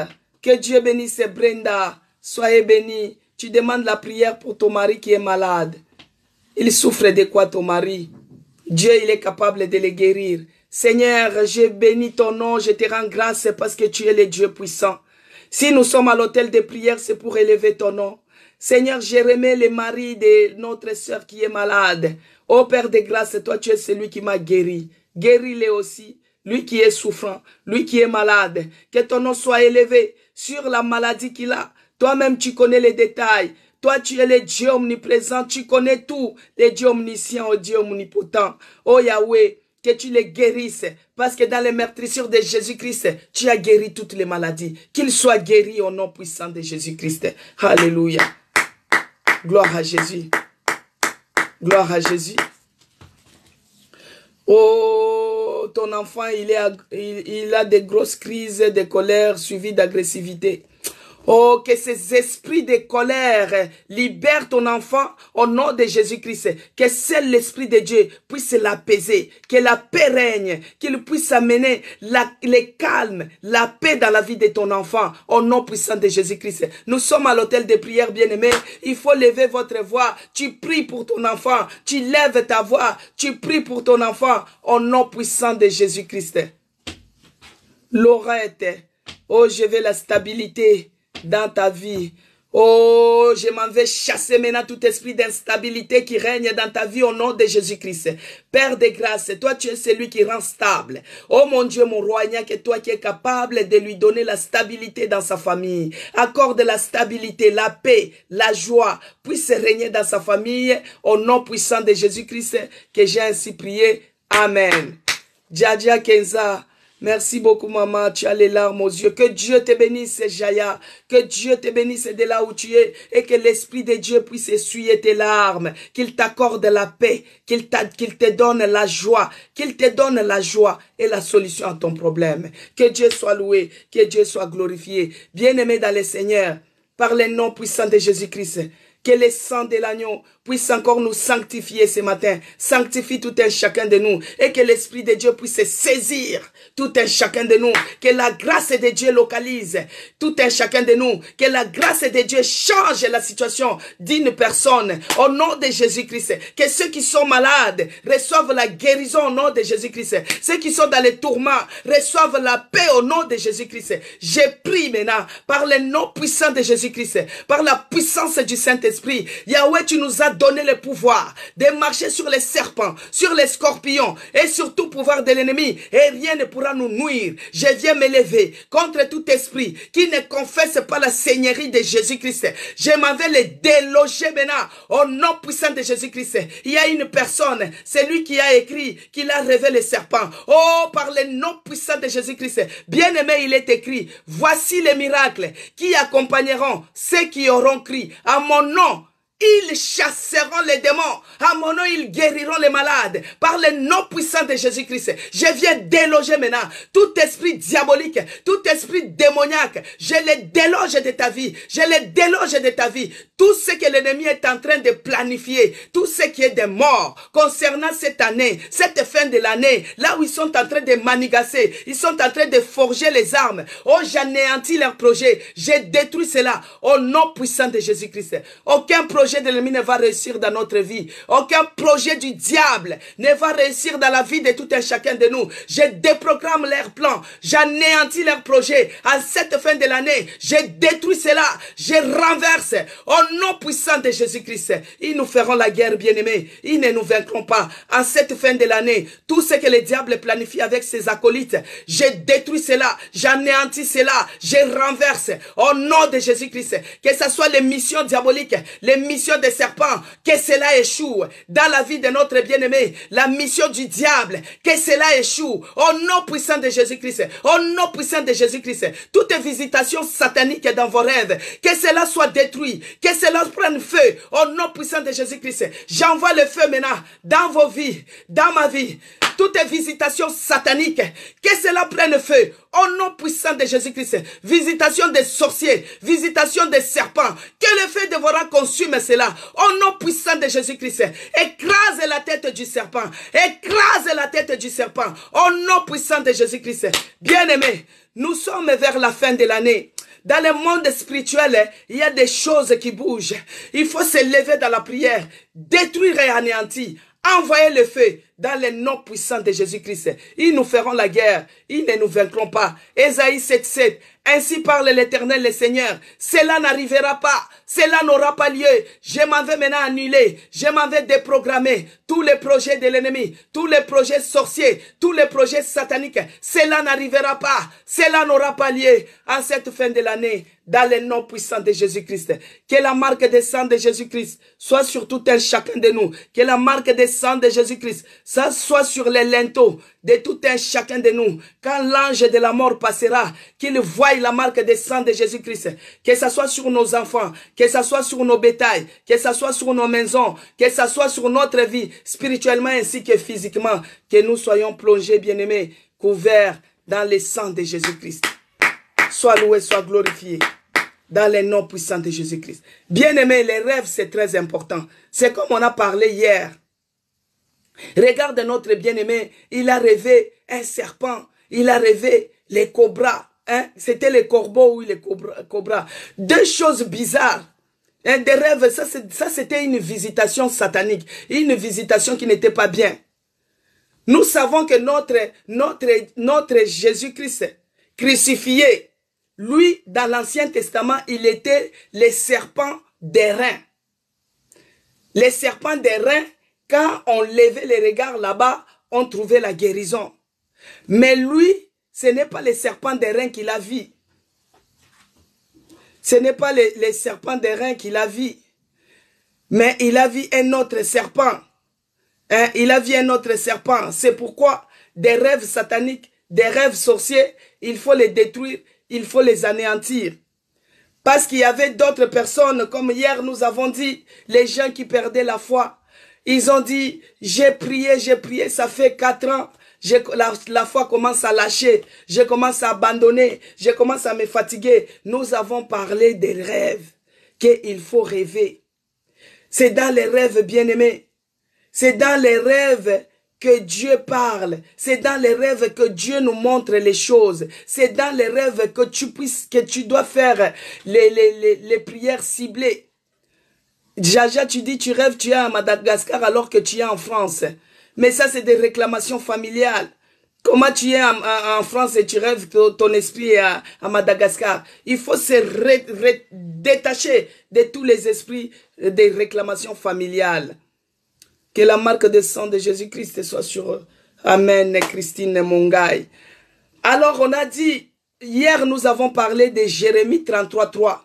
que Dieu bénisse Brenda. Soyez bénis. Tu demandes la prière pour ton mari qui est malade. Il souffre de quoi ton mari? Dieu, il est capable de le guérir. Seigneur, je bénis ton nom. Je te rends grâce parce que tu es le Dieu puissant. Si nous sommes à l'hôtel de prière, c'est pour élever ton nom. Seigneur, je remets le mari de notre sœur qui est malade. Ô Père de grâce, toi tu es celui qui m'a guéri. Guéris-le aussi, lui qui est souffrant, lui qui est malade. Que ton nom soit élevé sur la maladie qu'il a. Toi-même tu connais les détails. Toi tu es le Dieu omniprésent, tu connais tout. Le Dieu omniscient, le Dieu omnipotent. Oh Yahweh, que tu les guérisses. Parce que dans les meurtrissures de Jésus-Christ, tu as guéri toutes les maladies. Qu'il soit guéri au nom puissant de Jésus-Christ. Alléluia. Gloire à Jésus. Gloire à Jésus. Oh, ton enfant, il a des grosses crises de colère suivies d'agressivité. Oh, que ces esprits de colère libèrent ton enfant au nom de Jésus-Christ. Que seul l'Esprit de Dieu puisse l'apaiser. Que la paix règne. Qu'il puisse amener le calme, la paix dans la vie de ton enfant au nom puissant de Jésus-Christ. Nous sommes à l'hôtel de prière, bien-aimés. Il faut lever votre voix. Tu pries pour ton enfant. Tu lèves ta voix. Tu pries pour ton enfant au nom puissant de Jésus-Christ. Laurette, oh, je veux la stabilité dans ta vie. Oh, je m'en vais chasser maintenant tout esprit d'instabilité qui règne dans ta vie au nom de Jésus-Christ. Père de grâce, toi tu es celui qui rend stable. Oh mon Dieu, mon roi, il n'y a que toi qui es capable de lui donner la stabilité dans sa famille. Accorde la stabilité, la paix, la joie puisse régner dans sa famille au nom puissant de Jésus-Christ que j'ai ainsi prié. Amen. Djadja Kenza. Merci beaucoup, maman. Tu as les larmes aux yeux. Que Dieu te bénisse, Jaya. Que Dieu te bénisse de là où tu es. Et que l'Esprit de Dieu puisse essuyer tes larmes. Qu'il t'accorde la paix. Qu'il te donne la joie. Qu'il te donne la joie et la solution à ton problème. Que Dieu soit loué. Que Dieu soit glorifié. Bien-aimé dans le Seigneur, par le nom puissant de Jésus-Christ. Que le sang de l'agneau puisse puisse encore nous sanctifier ce matin. Sanctifie tout un chacun de nous et que l'Esprit de Dieu puisse saisir tout un chacun de nous. Que la grâce de Dieu localise tout un chacun de nous. Que la grâce de Dieu change la situation d'une personne au nom de Jésus-Christ. Que ceux qui sont malades reçoivent la guérison au nom de Jésus-Christ. Ceux qui sont dans les tourments reçoivent la paix au nom de Jésus-Christ. Je prie maintenant par le nom puissant de Jésus-Christ, par la puissance du Saint-Esprit. Yahweh, tu nous as donné le pouvoir de marcher sur les serpents, sur les scorpions et sur tout pouvoir de l'ennemi, et rien ne pourra nous nuire. Je viens me lever contre tout esprit qui ne confesse pas la seigneurie de Jésus-Christ. Je m'en vais les déloger maintenant au nom puissant de Jésus-Christ. Il y a une personne, c'est lui qui a écrit qu'il a rêvé les serpents. Oh, par le nom puissant de Jésus-Christ, bien-aimé, il est écrit, voici les miracles qui accompagneront ceux qui auront crié à mon nom. Ils chasseront les démons. À mon nom, ils guériront les malades. Par le nom puissant de Jésus-Christ. Je viens déloger maintenant tout esprit diabolique, tout esprit démoniaque. Je les déloge de ta vie. Je les déloge de ta vie. Tout ce que l'ennemi est en train de planifier, tout ce qui est de mort concernant cette année, cette fin de l'année, là où ils sont en train de manigasser, ils sont en train de forger les armes. Oh, j'anéantis leur projet. Je détruis cela au nom puissant de Jésus-Christ. Aucun projet de l'ennemi ne va réussir dans notre vie. Aucun projet du diable ne va réussir dans la vie de tout un chacun de nous. Je déprogramme leurs plans. J'anéantis leurs projets. À cette fin de l'année, je détruis cela. Je renverse au nom puissant de Jésus-Christ. Ils nous feront la guerre, bien-aimés. Ils ne nous vaincront pas. À cette fin de l'année, tout ce que le diable planifie avec ses acolytes, je détruis cela. J'anéantis cela. Je renverse au nom de Jésus-Christ. Que ce soit les missions diaboliques, les missions des serpents, que cela échoue dans la vie de notre bien-aimé. La mission du diable, que cela échoue au nom puissant de Jésus-Christ. Au nom puissant de Jésus-Christ. Toute visitation satanique dans vos rêves, que cela soit détruit, que cela prenne feu au nom puissant de Jésus-Christ. J'envoie le feu maintenant dans vos vies, dans ma vie. Toute visitation satanique, que cela prenne feu au nom puissant de Jésus-Christ. Visitation des sorciers, visitation des serpents, que le feu dévorant consume cela au nom puissant de Jésus-Christ. Écrase la tête du serpent, écrase la tête du serpent au nom puissant de Jésus-Christ. Bien-aimés, nous sommes vers la fin de l'année. Dans le monde spirituel, il y a des choses qui bougent. Il faut se lever dans la prière, détruire et anéantir. Envoyez le feu dans le nom puissant de Jésus-Christ. Ils nous feront la guerre. Ils ne nous vaincront pas. Ésaïe 7:7. Ainsi parle l'Éternel, le Seigneur. Cela n'arrivera pas. Cela n'aura pas lieu. Je m'en vais maintenant annuler. Je m'en vais déprogrammer tous les projets de l'ennemi, tous les projets sorciers, tous les projets sataniques. Cela n'arrivera pas. Cela n'aura pas lieu en cette fin de l'année. Dans le nom puissant de Jésus-Christ. Que la marque des sang de Jésus-Christ soit sur tout un chacun de nous. Que la marque des sang de Jésus-Christ ça soit sur les linteaux de tout un chacun de nous. Quand l'ange de la mort passera, qu'il voie la marque des sang de Jésus-Christ. Que ça soit sur nos enfants, que ça soit sur nos bétails, que ça soit sur nos maisons, que ça soit sur notre vie, spirituellement ainsi que physiquement. Que nous soyons plongés, bien-aimés, couverts dans le sang de Jésus-Christ. Sois loué, sois glorifié. Dans le nom puissant de Jésus-Christ. Bien-aimés, les rêves, c'est très important. C'est comme on a parlé hier. Regarde notre bien-aimé, il a rêvé un serpent, il a rêvé les cobras. Hein? C'était les corbeaux ou les cobras. Deux choses bizarres. Hein? Des rêves, ça c'était une visitation satanique, une visitation qui n'était pas bien. Nous savons que notre Jésus-Christ crucifié, lui, dans l'Ancien Testament, il était le serpent d'airain. Les serpents d'airain, quand on levait les regards là-bas, on trouvait la guérison. Mais lui, ce n'est pas les serpents d'airain qu'il a vu. Ce n'est pas les serpents d'airain qu'il a vu. Mais il a vu un autre serpent. Hein? Il a vu un autre serpent. C'est pourquoi des rêves sataniques, des rêves sorciers, il faut les détruire. Il faut les anéantir. Parce qu'il y avait d'autres personnes, comme hier nous avons dit, les gens qui perdaient la foi. Ils ont dit, j'ai prié, ça fait 4 ans. La foi commence à lâcher. Je commence à abandonner. Je commence à me fatiguer. Nous avons parlé des rêves. Qu'il faut rêver. C'est dans les rêves, bien-aimés. C'est dans les rêves que Dieu parle. C'est dans les rêves que Dieu nous montre les choses. C'est dans les rêves que tu dois faire les prières ciblées. Jaja, tu dis, tu rêves, tu es à Madagascar alors que tu es en France. Mais ça, c'est des réclamations familiales. Comment tu es en France et tu rêves que ton esprit est à Madagascar? Il faut se détacher de tous les esprits des réclamations familiales. Que la marque de sang de Jésus-Christ soit sur eux. Amen, Christine Mongaï. Alors, on a dit, hier, nous avons parlé de Jérémie 33:3.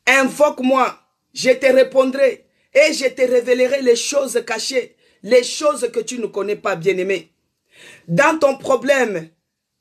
Invoque-moi, je te répondrai et je te révélerai les choses cachées, les choses que tu ne connais pas, bien-aimé. Dans ton problème,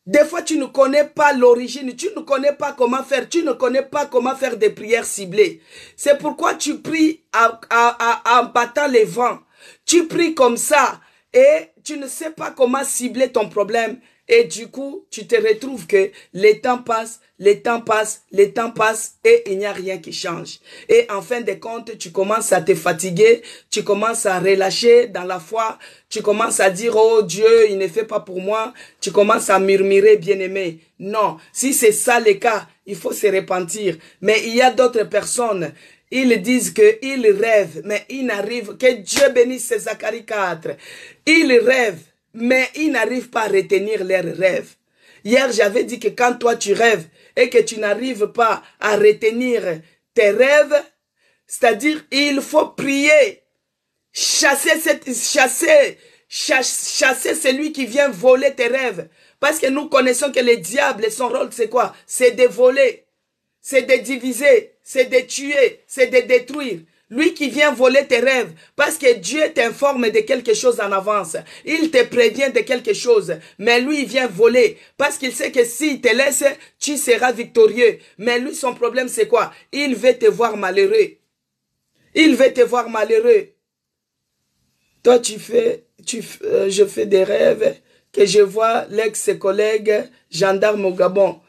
des fois tu ne connais pas l'origine, tu ne connais pas comment faire, tu ne connais pas comment faire des prières ciblées. C'est pourquoi tu pries en battant les vents. Tu pries comme ça et tu ne sais pas comment cibler ton problème. Et du coup, tu te retrouves que les temps passent, les temps passent, les temps passent et il n'y a rien qui change. Et en fin de compte, tu commences à te fatiguer, tu commences à relâcher dans la foi, tu commences à dire, oh Dieu, il ne fait pas pour moi, tu commences à murmurer, bien-aimé. Non, si c'est ça le cas, il faut se repentir. Mais il y a d'autres personnes, ils disent qu'ils rêvent, mais ils n'arrivent, que Dieu bénisse Zacharie 4. Ils rêvent, mais ils n'arrivent pas à retenir leurs rêves. Hier, j'avais dit que quand toi tu rêves et que tu n'arrives pas à retenir tes rêves, c'est-à-dire il faut prier, chasser celui qui vient voler tes rêves. Parce que nous connaissons que le diable, son rôle c'est quoi? C'est de voler, c'est de diviser, c'est de tuer, c'est de détruire. Lui qui vient voler tes rêves, parce que Dieu t'informe de quelque chose en avance. Il te prévient de quelque chose, mais lui il vient voler, parce qu'il sait que s'il te laisse, tu seras victorieux. Mais lui, son problème c'est quoi? Il veut te voir malheureux. Il veut te voir malheureux. Toi je fais des rêves que je vois l'ex-collègue gendarme au Gabon.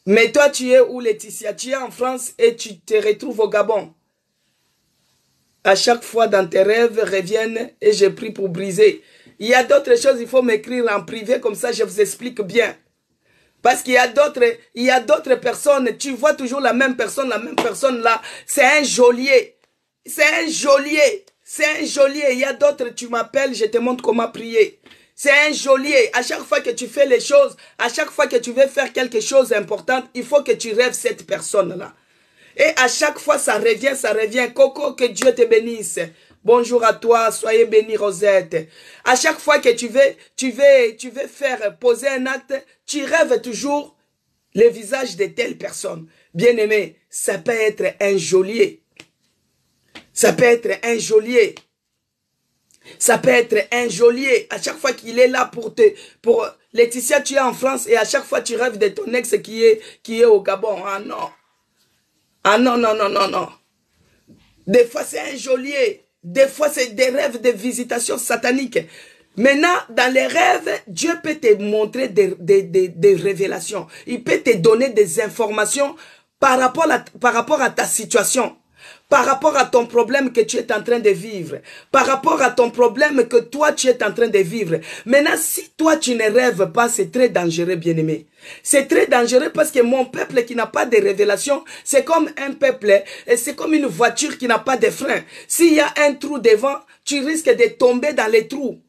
Mais toi tu es où, Laetitia? Tu es en France et tu te retrouves au Gabon. À chaque fois dans tes rêves reviennent et je prie pour briser. Il y a d'autres choses, il faut m'écrire en privé, comme ça je vous explique bien. Parce qu'il y a d'autres personnes, tu vois toujours la même personne là, c'est un geôlier. C'est un geôlier. C'est un geôlier. Il y a d'autres, tu m'appelles, je te montre comment prier. C'est un geôlier. À chaque fois que tu fais les choses, à chaque fois que tu veux faire quelque chose d'important, il faut que tu rêves cette personne-là. Et à chaque fois, ça revient. Coco, que Dieu te bénisse. Bonjour à toi, soyez béni, Rosette. À chaque fois que tu veux faire poser un acte, tu rêves toujours le visage de telle personne. Bien-aimé, ça peut être un geôlier. Ça peut être un geôlier. Ça peut être un geôlier. À chaque fois qu'il est là pour Laetitia, tu es en France et à chaque fois tu rêves de ton ex qui est au Gabon. Ah non. Ah non, non, non, non, non. Des fois, c'est un geôlier. Des fois, c'est des rêves de visitation satanique. Maintenant, dans les rêves, Dieu peut te montrer des révélations. Il peut te donner des informations par rapport à ta situation. Par rapport à ton problème que tu es en train de vivre. Par rapport à ton problème que toi, tu es en train de vivre. Maintenant, si toi, tu ne rêves pas, c'est très dangereux, bien-aimé. C'est très dangereux parce que mon peuple qui n'a pas de révélation, c'est comme un peuple, c'est comme une voiture qui n'a pas de frein. S'il y a un trou devant, tu risques de tomber dans les trous.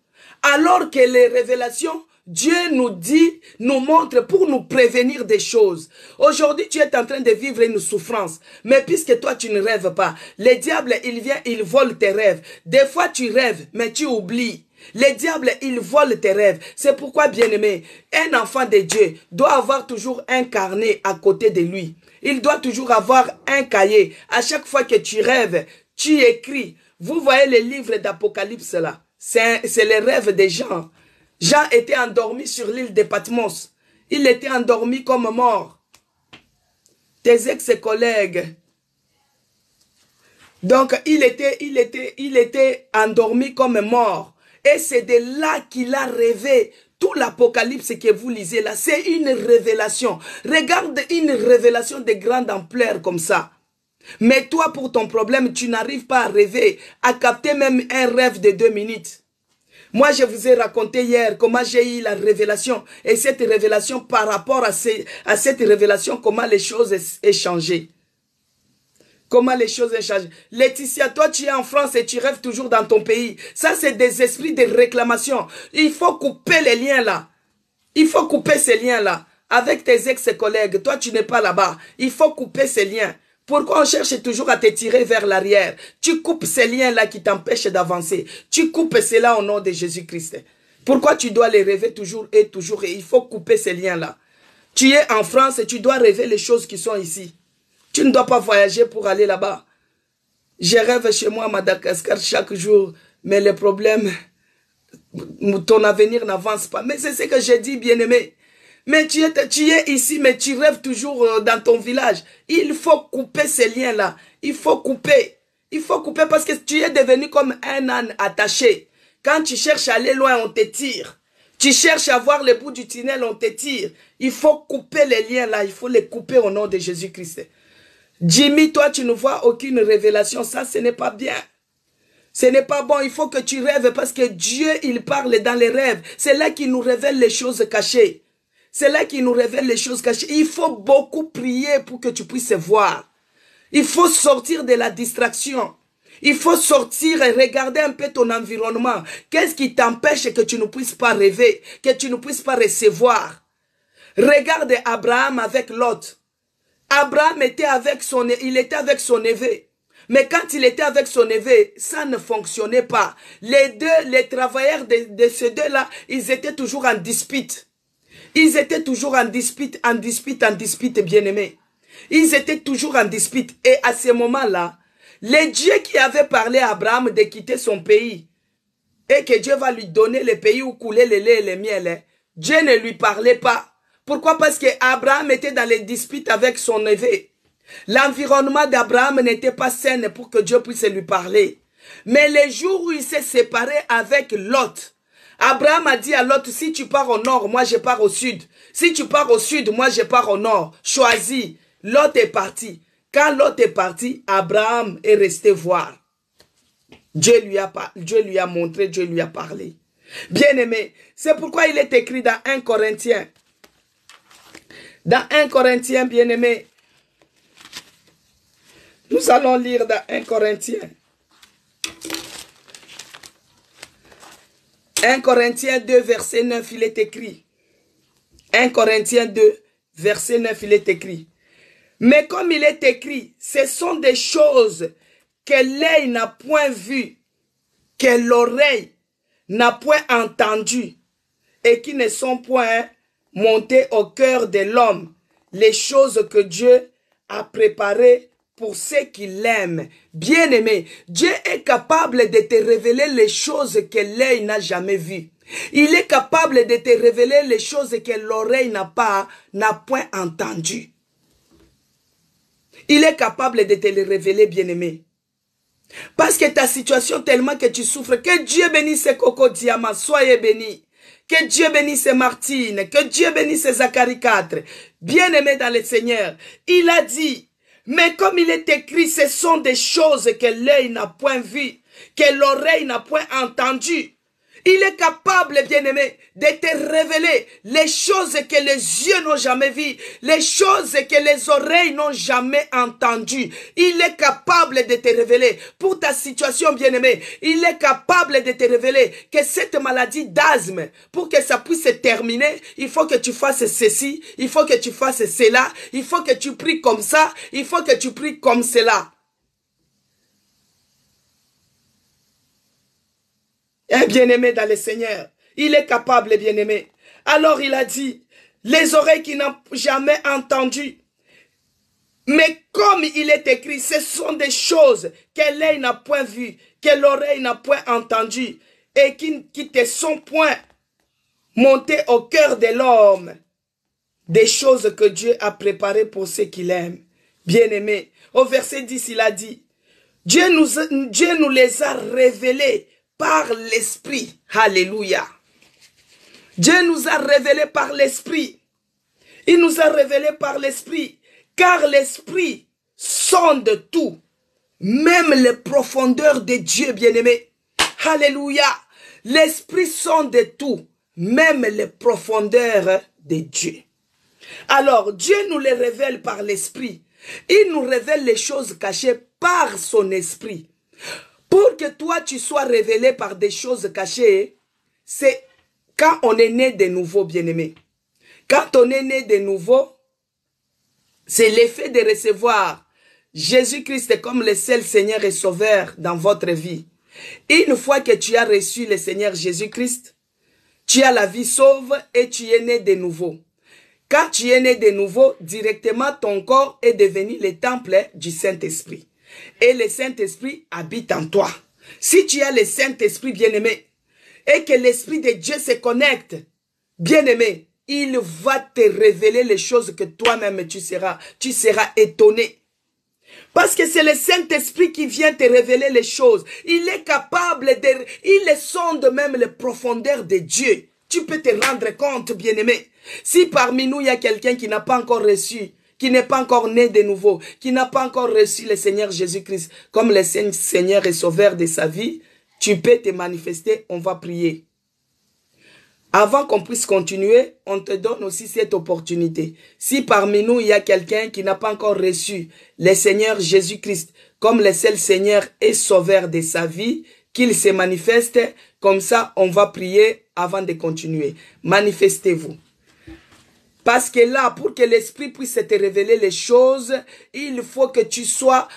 Alors que les révélations, Dieu nous dit, nous montre pour nous prévenir des choses. Aujourd'hui, tu es en train de vivre une souffrance. Mais puisque toi, tu ne rêves pas, le diable, il vient, il vole tes rêves. Des fois, tu rêves, mais tu oublies. Le diable, il vole tes rêves. C'est pourquoi, bien-aimé, un enfant de Dieu doit avoir toujours un carnet à côté de lui. Il doit toujours avoir un cahier. À chaque fois que tu rêves, tu écris. Vous voyez les livres d'Apocalypse là. C'est les rêves des gens. Jean était endormi sur l'île de Patmos. Il était endormi comme mort. Tes ex-collègues. Donc, il était endormi comme mort. Et c'est de là qu'il a rêvé. Tout l'Apocalypse que vous lisez là, c'est une révélation. Regarde une révélation de grande ampleur comme ça. Mais toi, pour ton problème, tu n'arrives pas à rêver, à capter même un rêve de 2 minutes. Moi, je vous ai raconté hier comment j'ai eu la révélation. Et cette révélation, par rapport à cette révélation, comment les choses ont changé. Comment les choses ont changé. Laetitia, toi, tu es en France et tu rêves toujours dans ton pays. Ça, c'est des esprits de réclamation. Il faut couper les liens là. Il faut couper ces liens-là. Avec tes ex-collègues, toi, tu n'es pas là-bas. Il faut couper ces liens. Pourquoi on cherche toujours à te tirer vers l'arrière? Tu coupes ces liens-là qui t'empêchent d'avancer. Tu coupes cela au nom de Jésus-Christ. Pourquoi tu dois les rêver toujours et toujours? Et il faut couper ces liens-là. Tu es en France et tu dois rêver les choses qui sont ici. Tu ne dois pas voyager pour aller là-bas. Je rêve chez moi à Madagascar chaque jour, mais les problèmes, ton avenir n'avance pas. Mais c'est ce que j'ai dit, bien-aimé. Mais tu es ici, mais tu rêves toujours dans ton village. Il faut couper ces liens-là. Il faut couper. Il faut couper parce que tu es devenu comme un âne attaché. Quand tu cherches à aller loin, on te tire. Tu cherches à voir le bout du tunnel, on te tire. Il faut couper les liens-là. Il faut les couper au nom de Jésus-Christ. Jimmy, toi, tu ne vois aucune révélation. Ça, ce n'est pas bien. Ce n'est pas bon. Il faut que tu rêves parce que Dieu, il parle dans les rêves. C'est là qu'il nous révèle les choses cachées. C'est là qu'il nous révèle les choses cachées. Il faut beaucoup prier pour que tu puisses voir. Il faut sortir de la distraction. Il faut sortir et regarder un peu ton environnement. Qu'est-ce qui t'empêche que tu ne puisses pas rêver, que tu ne puisses pas recevoir? Regarde Abraham avec Lot. Abraham était avec son neveu. Mais quand il était avec son neveu, ça ne fonctionnait pas. Les travailleurs de ces deux-là, ils étaient toujours en dispute. Ils étaient toujours en dispute, bien-aimés. Ils étaient toujours en dispute. Et à ce moment-là, le Dieu qui avait parlé à Abraham de quitter son pays et que Dieu va lui donner le pays où coulait le lait et le miel, Dieu ne lui parlait pas. Pourquoi? Parce que Abraham était dans les disputes avec son neveu. L'environnement d'Abraham n'était pas sain pour que Dieu puisse lui parler. Mais le jour où il s'est séparé avec Lot, Abraham a dit à Lot, si tu pars au nord, moi je pars au sud. Si tu pars au sud, moi je pars au nord. Choisis. Lot est parti. Quand Lot est parti, Abraham est resté voir. Dieu lui a montré, Dieu lui a parlé. Bien-aimé, c'est pourquoi il est écrit dans 1 Corinthiens. Dans 1 Corinthiens, bien-aimé, nous allons lire dans 1 Corinthiens. 1 Corinthiens 2, verset 9, il est écrit. 1 Corinthiens 2, verset 9, il est écrit. Mais comme il est écrit, ce sont des choses que l'œil n'a point vues, que l'oreille n'a point entendues, et qui ne sont point montées au cœur de l'homme, les choses que Dieu a préparées pour ceux qui l'aiment. Bien-aimé, Dieu est capable de te révéler les choses que l'œil n'a jamais vues. Il est capable de te révéler les choses que l'oreille n'a point entendues. Il est capable de te les révéler, bien-aimé. Parce que ta situation tellement que tu souffres, que Dieu bénisse Coco Diamant, soyez bénis. Que Dieu bénisse Martine, que Dieu bénisse Zacharie 4. Bien-aimé dans le Seigneur, il a dit, mais comme il est écrit, ce sont des choses que l'œil n'a point vues, que l'oreille n'a point entendues. Il est capable, bien-aimé, de te révéler les choses que les yeux n'ont jamais vues, les choses que les oreilles n'ont jamais entendues. Il est capable de te révéler pour ta situation, bien-aimé. Il est capable de te révéler que cette maladie d'asthme, pour que ça puisse se terminer, il faut que tu fasses ceci, il faut que tu fasses cela, il faut que tu pries comme ça, il faut que tu pries comme cela. Un bien-aimé dans le Seigneur, il est capable, bien-aimé. Alors il a dit, les oreilles qui n'ont jamais entendu. Mais comme il est écrit, ce sont des choses que l'œil n'a point vues, que l'oreille n'a point entendues, et qui te sont point montées au cœur de l'homme. Des choses que Dieu a préparées pour ceux qui l'aiment. Bien-aimé, au verset 10, il a dit, Dieu nous les a révélées par l'Esprit. Alléluia. Dieu nous a révélé par l'Esprit. Il nous a révélé par l'Esprit. Car l'Esprit sonde tout, même les profondeurs de Dieu, bien-aimé. Alléluia. L'Esprit sonde tout, même les profondeurs de Dieu. Alors, Dieu nous les révèle par l'Esprit. Il nous révèle les choses cachées par son Esprit. Pour que toi, tu sois révélé par des choses cachées, c'est quand on est né de nouveau, bien-aimé. Quand on est né de nouveau, c'est l'effet de recevoir Jésus-Christ comme le seul Seigneur et Sauveur dans votre vie. Une fois que tu as reçu le Seigneur Jésus-Christ, tu as la vie sauve et tu es né de nouveau. Quand tu es né de nouveau, directement ton corps est devenu le temple du Saint-Esprit. Et le Saint-Esprit habite en toi. Si tu as le Saint-Esprit bien-aimé et que l'Esprit de Dieu se connecte, bien-aimé, il va te révéler les choses que toi-même tu seras étonné. Parce que c'est le Saint-Esprit qui vient te révéler les choses. Il est capable il sonde même les profondeurs de Dieu. Tu peux te rendre compte, bien-aimé. Si parmi nous, il y a quelqu'un qui n'a pas encore reçu, qui n'est pas encore né de nouveau, qui n'a pas encore reçu le Seigneur Jésus-Christ comme le Seigneur et Sauveur de sa vie, tu peux te manifester, on va prier. Avant qu'on puisse continuer, on te donne aussi cette opportunité. Si parmi nous, il y a quelqu'un qui n'a pas encore reçu le Seigneur Jésus-Christ comme le seul Seigneur et Sauveur de sa vie, qu'il se manifeste, comme ça, on va prier avant de continuer. Manifestez-vous. Parce que là, pour que l'Esprit puisse te révéler les choses, il faut que tu sois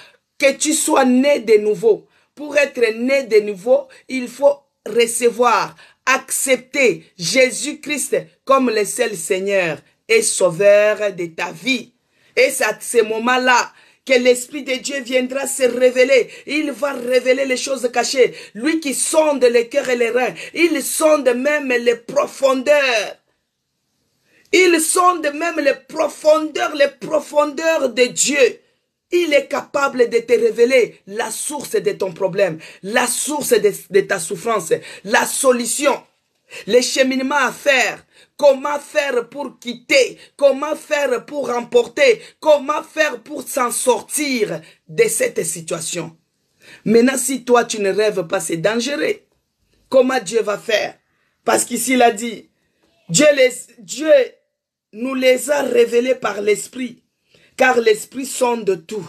né de nouveau. Pour être né de nouveau, il faut recevoir, accepter Jésus-Christ comme le seul Seigneur et Sauveur de ta vie. Et c'est à ce moment-là que l'Esprit de Dieu viendra se révéler. Il va révéler les choses cachées. Lui qui sonde les cœurs et les reins. Il sonde même les profondeurs. Il sonde même les profondeurs de Dieu. Il est capable de te révéler la source de ton problème, la source de ta souffrance, la solution, les cheminements à faire, comment faire pour quitter, comment faire pour remporter, comment faire pour s'en sortir de cette situation. Maintenant, si toi tu ne rêves pas, c'est dangereux. Comment Dieu va faire? Parce qu'ici il a dit, Dieu nous les a révélés par l'Esprit. Car l'Esprit sonde tout.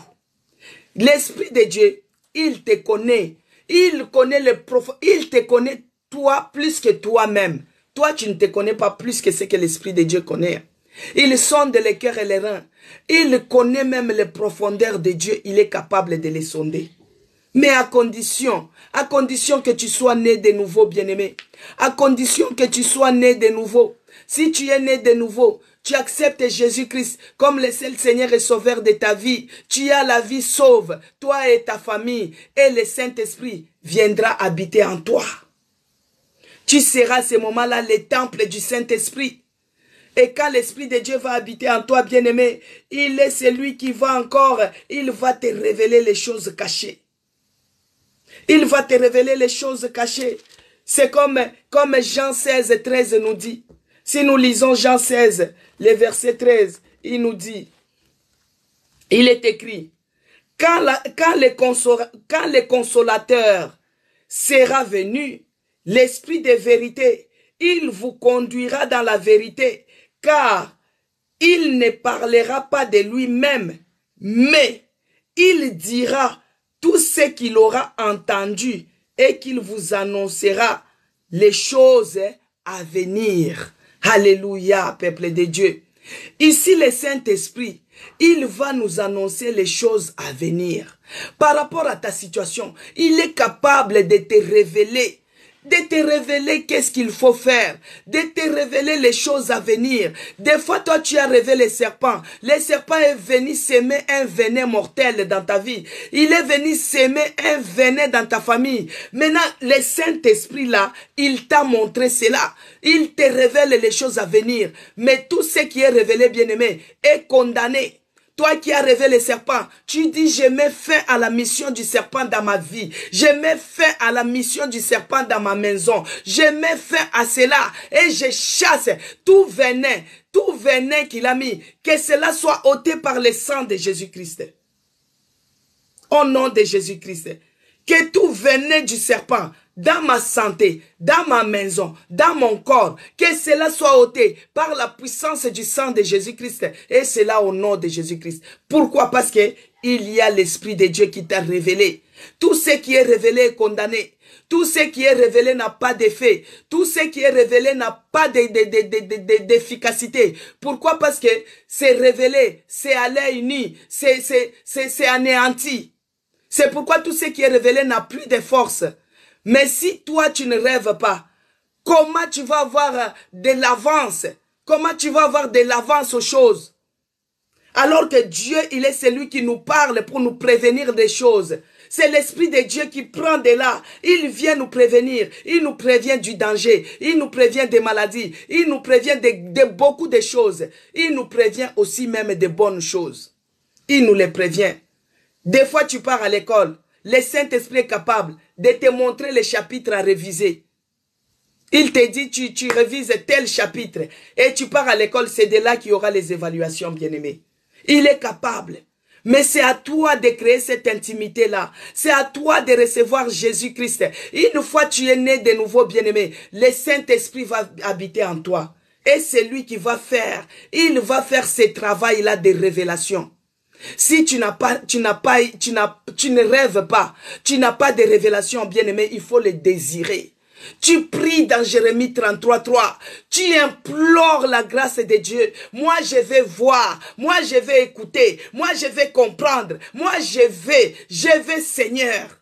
L'Esprit de Dieu, il te connaît. Il te connaît toi plus que toi-même. Toi, tu ne te connais pas plus que ce que l'Esprit de Dieu connaît. Il sonde les cœurs et les reins. Il connaît même les profondeurs de Dieu. Il est capable de les sonder. Mais à condition que tu sois né de nouveau, bien-aimé. À condition que tu sois né de nouveau. Si tu es né de nouveau, tu acceptes Jésus-Christ comme le seul Seigneur et Sauveur de ta vie. Tu as la vie sauve, toi et ta famille. Et le Saint-Esprit viendra habiter en toi. Tu seras à ce moment-là le temple du Saint-Esprit. Et quand l'Esprit de Dieu va habiter en toi, bien-aimé, il est celui qui va il va te révéler les choses cachées. Il va te révéler les choses cachées. C'est comme Jean 16, 13 nous dit. Si nous lisons Jean 16, le verset 13, il nous dit, il est écrit, quand le consolateur sera venu, l'Esprit de vérité, il vous conduira dans la vérité, car il ne parlera pas de lui-même, mais il dira tout ce qu'il aura entendu et qu'il vous annoncera les choses à venir. Alléluia, peuple de Dieu. Ici, le Saint-Esprit, il va nous annoncer les choses à venir. Par rapport à ta situation, il est capable de te révéler qu'est-ce qu'il faut faire, de te révéler les choses à venir. Des fois, toi, tu as rêvé le serpent. Le serpent est venu s'aimer un venin mortel dans ta vie. Il est venu s'aimer un venin dans ta famille. Maintenant, le Saint-Esprit là, il t'a montré cela. Il te révèle les choses à venir. Mais tout ce qui est révélé, bien-aimé, est condamné. Toi qui as rêvé le serpent, tu dis, je mets fin à la mission du serpent dans ma vie. Je mets fin à la mission du serpent dans ma maison. Je mets fin à cela et je chasse tout venin qu'il a mis. Que cela soit ôté par le sang de Jésus-Christ. Au nom de Jésus-Christ. Que tout venait du serpent dans ma santé, dans ma maison, dans mon corps, que cela soit ôté par la puissance du sang de Jésus-Christ. Et cela au nom de Jésus-Christ. Pourquoi? Parce que il y a l'Esprit de Dieu qui t'a révélé. Tout ce qui est révélé est condamné. Tout ce qui est révélé n'a pas d'effet. Tout ce qui est révélé n'a pas d'efficacité. Pourquoi? Parce que c'est révélé, c'est à l'œil nu, c'est anéanti. C'est pourquoi tout ce qui est révélé n'a plus de force. Mais si toi tu ne rêves pas, comment tu vas avoir de l'avance? Comment tu vas avoir de l'avance aux choses? Alors que Dieu, il est celui qui nous parle pour nous prévenir des choses. C'est l'Esprit de Dieu qui prend de là. Il vient nous prévenir. Il nous prévient du danger. Il nous prévient des maladies. Il nous prévient de beaucoup de choses. Il nous prévient aussi même de bonnes choses. Il nous les prévient. Des fois, tu pars à l'école. Le Saint-Esprit est capable de te montrer les chapitres à réviser. Il te dit, tu révises tel chapitre. Et tu pars à l'école, c'est de là qu'il y aura les évaluations, bien-aimés. Il est capable. Mais c'est à toi de créer cette intimité-là. C'est à toi de recevoir Jésus-Christ. Une fois tu es né de nouveau, bien-aimé, le Saint-Esprit va habiter en toi. Et c'est lui qui va faire. Il va faire ce travail-là de révélation. Si tu ne rêves pas, tu n'as pas de révélation, bien-aimé, il faut le désirer. Tu pries dans Jérémie 33:3. Tu implores la grâce de Dieu. Moi, je vais voir. Moi, je vais écouter. Moi, je vais comprendre. Moi, je vais, Seigneur.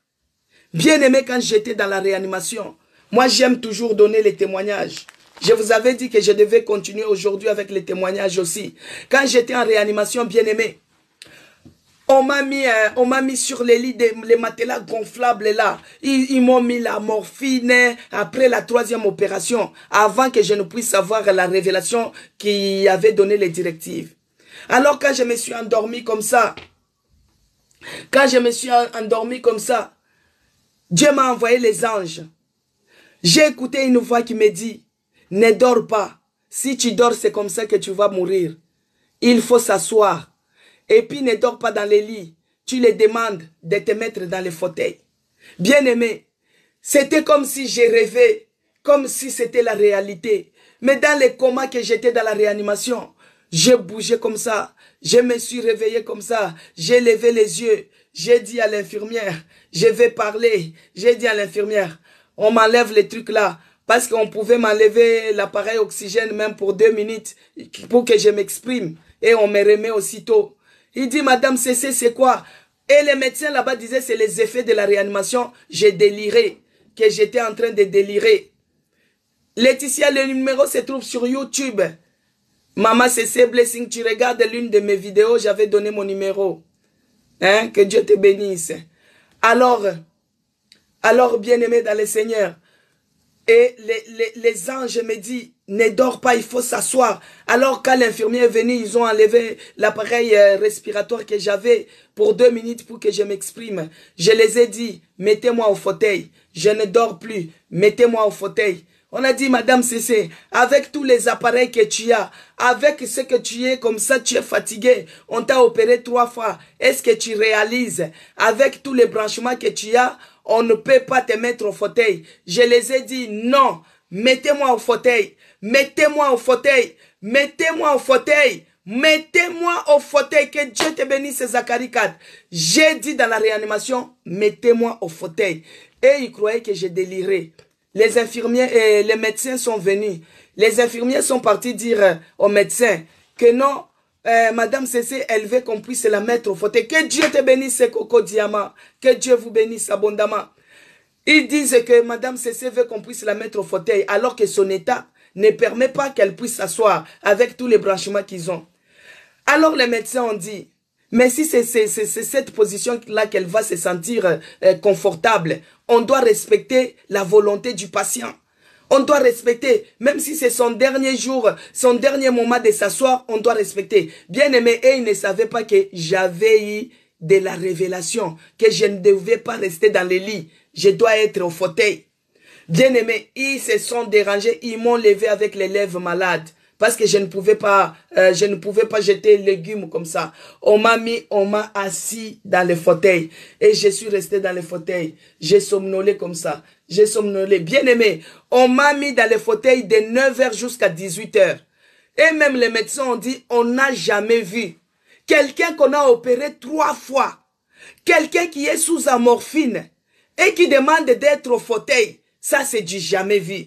Bien-aimé, quand j'étais dans la réanimation, moi, j'aime toujours donner les témoignages. Je vous avais dit que je devais continuer aujourd'hui avec les témoignages aussi. Quand j'étais en réanimation, bien-aimé, on m'a mis sur les lits, les matelas gonflables là. Ils m'ont mis la morphine après la 3e opération, avant que je ne puisse avoir la révélation qui avait donné les directives. Alors quand je me suis endormi comme ça, Dieu m'a envoyé les anges. J'ai écouté une voix qui me dit, ne dors pas. Si tu dors, c'est comme ça que tu vas mourir. Il faut s'asseoir. Et puis ne dors pas dans les lits. Tu les demandes de te mettre dans les fauteuils. Bien-aimé, c'était comme si j'ai rêvé, comme si c'était la réalité. Mais dans les comas que j'étais dans la réanimation, j'ai bougé comme ça. Je me suis réveillé comme ça. J'ai levé les yeux. J'ai dit à l'infirmière, je vais parler. J'ai dit à l'infirmière, on m'enlève les trucs là. Parce qu'on pouvait m'enlever l'appareil oxygène même pour 2 minutes pour que je m'exprime. Et on me remet aussitôt. Il dit, Madame Cessé, c'est quoi? Et les médecins là-bas disaient, c'est les effets de la réanimation. J'ai déliré, que j'étais en train de délirer. Laetitia, le numéro se trouve sur YouTube. Maman Cessé Blessing, tu regardes l'une de mes vidéos, j'avais donné mon numéro. Hein? Que Dieu te bénisse. Alors bien-aimé dans le Seigneur, et les anges me disent, ne dors pas, il faut s'asseoir. Alors quand l'infirmier est venu, ils ont enlevé l'appareil respiratoire que j'avais pour 2 minutes pour que je m'exprime. Je les ai dit, mettez-moi au fauteuil. Je ne dors plus, mettez-moi au fauteuil. On a dit, Madame Cessé, avec tous les appareils que tu as, avec ce que tu es comme ça, tu es fatigué. On t'a opéré 3 fois. Est-ce que tu réalises, avec tous les branchements que tu as, on ne peut pas te mettre au fauteuil. Je les ai dit, non, mettez-moi au fauteuil. Mettez-moi au fauteuil. Mettez-moi au fauteuil. Mettez-moi au fauteuil. Que Dieu te bénisse, Zacharie 4. J'ai dit dans la réanimation, mettez-moi au fauteuil. Et ils croyaient que j'ai déliré. Les infirmiers et les médecins sont venus. Les infirmiers sont partis dire aux médecins que non, Madame Cessé, elle veut qu'on puisse la mettre au fauteuil. Que Dieu te bénisse, Coco Diamant. Que Dieu vous bénisse abondamment. Ils disent que Madame Cessé veut qu'on puisse la mettre au fauteuil, alors que son état ne permet pas qu'elle puisse s'asseoir avec tous les branchements qu'ils ont. Alors les médecins ont dit, mais si c'est cette position-là qu'elle va se sentir confortable, on doit respecter la volonté du patient. On doit respecter, même si c'est son dernier jour, son dernier moment de s'asseoir, on doit respecter. Bien aimé, et ils ne savaient pas que j'avais eu de la révélation, que je ne devais pas rester dans les lits, je dois être au fauteuil. Bien aimé, ils se sont dérangés, ils m'ont levé avec les lèvres malades. parce que je ne pouvais pas jeter légumes comme ça. On m'a assis dans le fauteuil et je suis resté dans le fauteuil. J'ai somnolé comme ça. J'ai somnolé. Bien aimé, on m'a mis dans le fauteuil de 9 h jusqu'à 18 h. Et même les médecins ont dit, on n'a jamais vu quelqu'un qu'on a opéré 3 fois. Quelqu'un qui est sous morphine et qui demande d'être au fauteuil. Ça, c'est du jamais vu.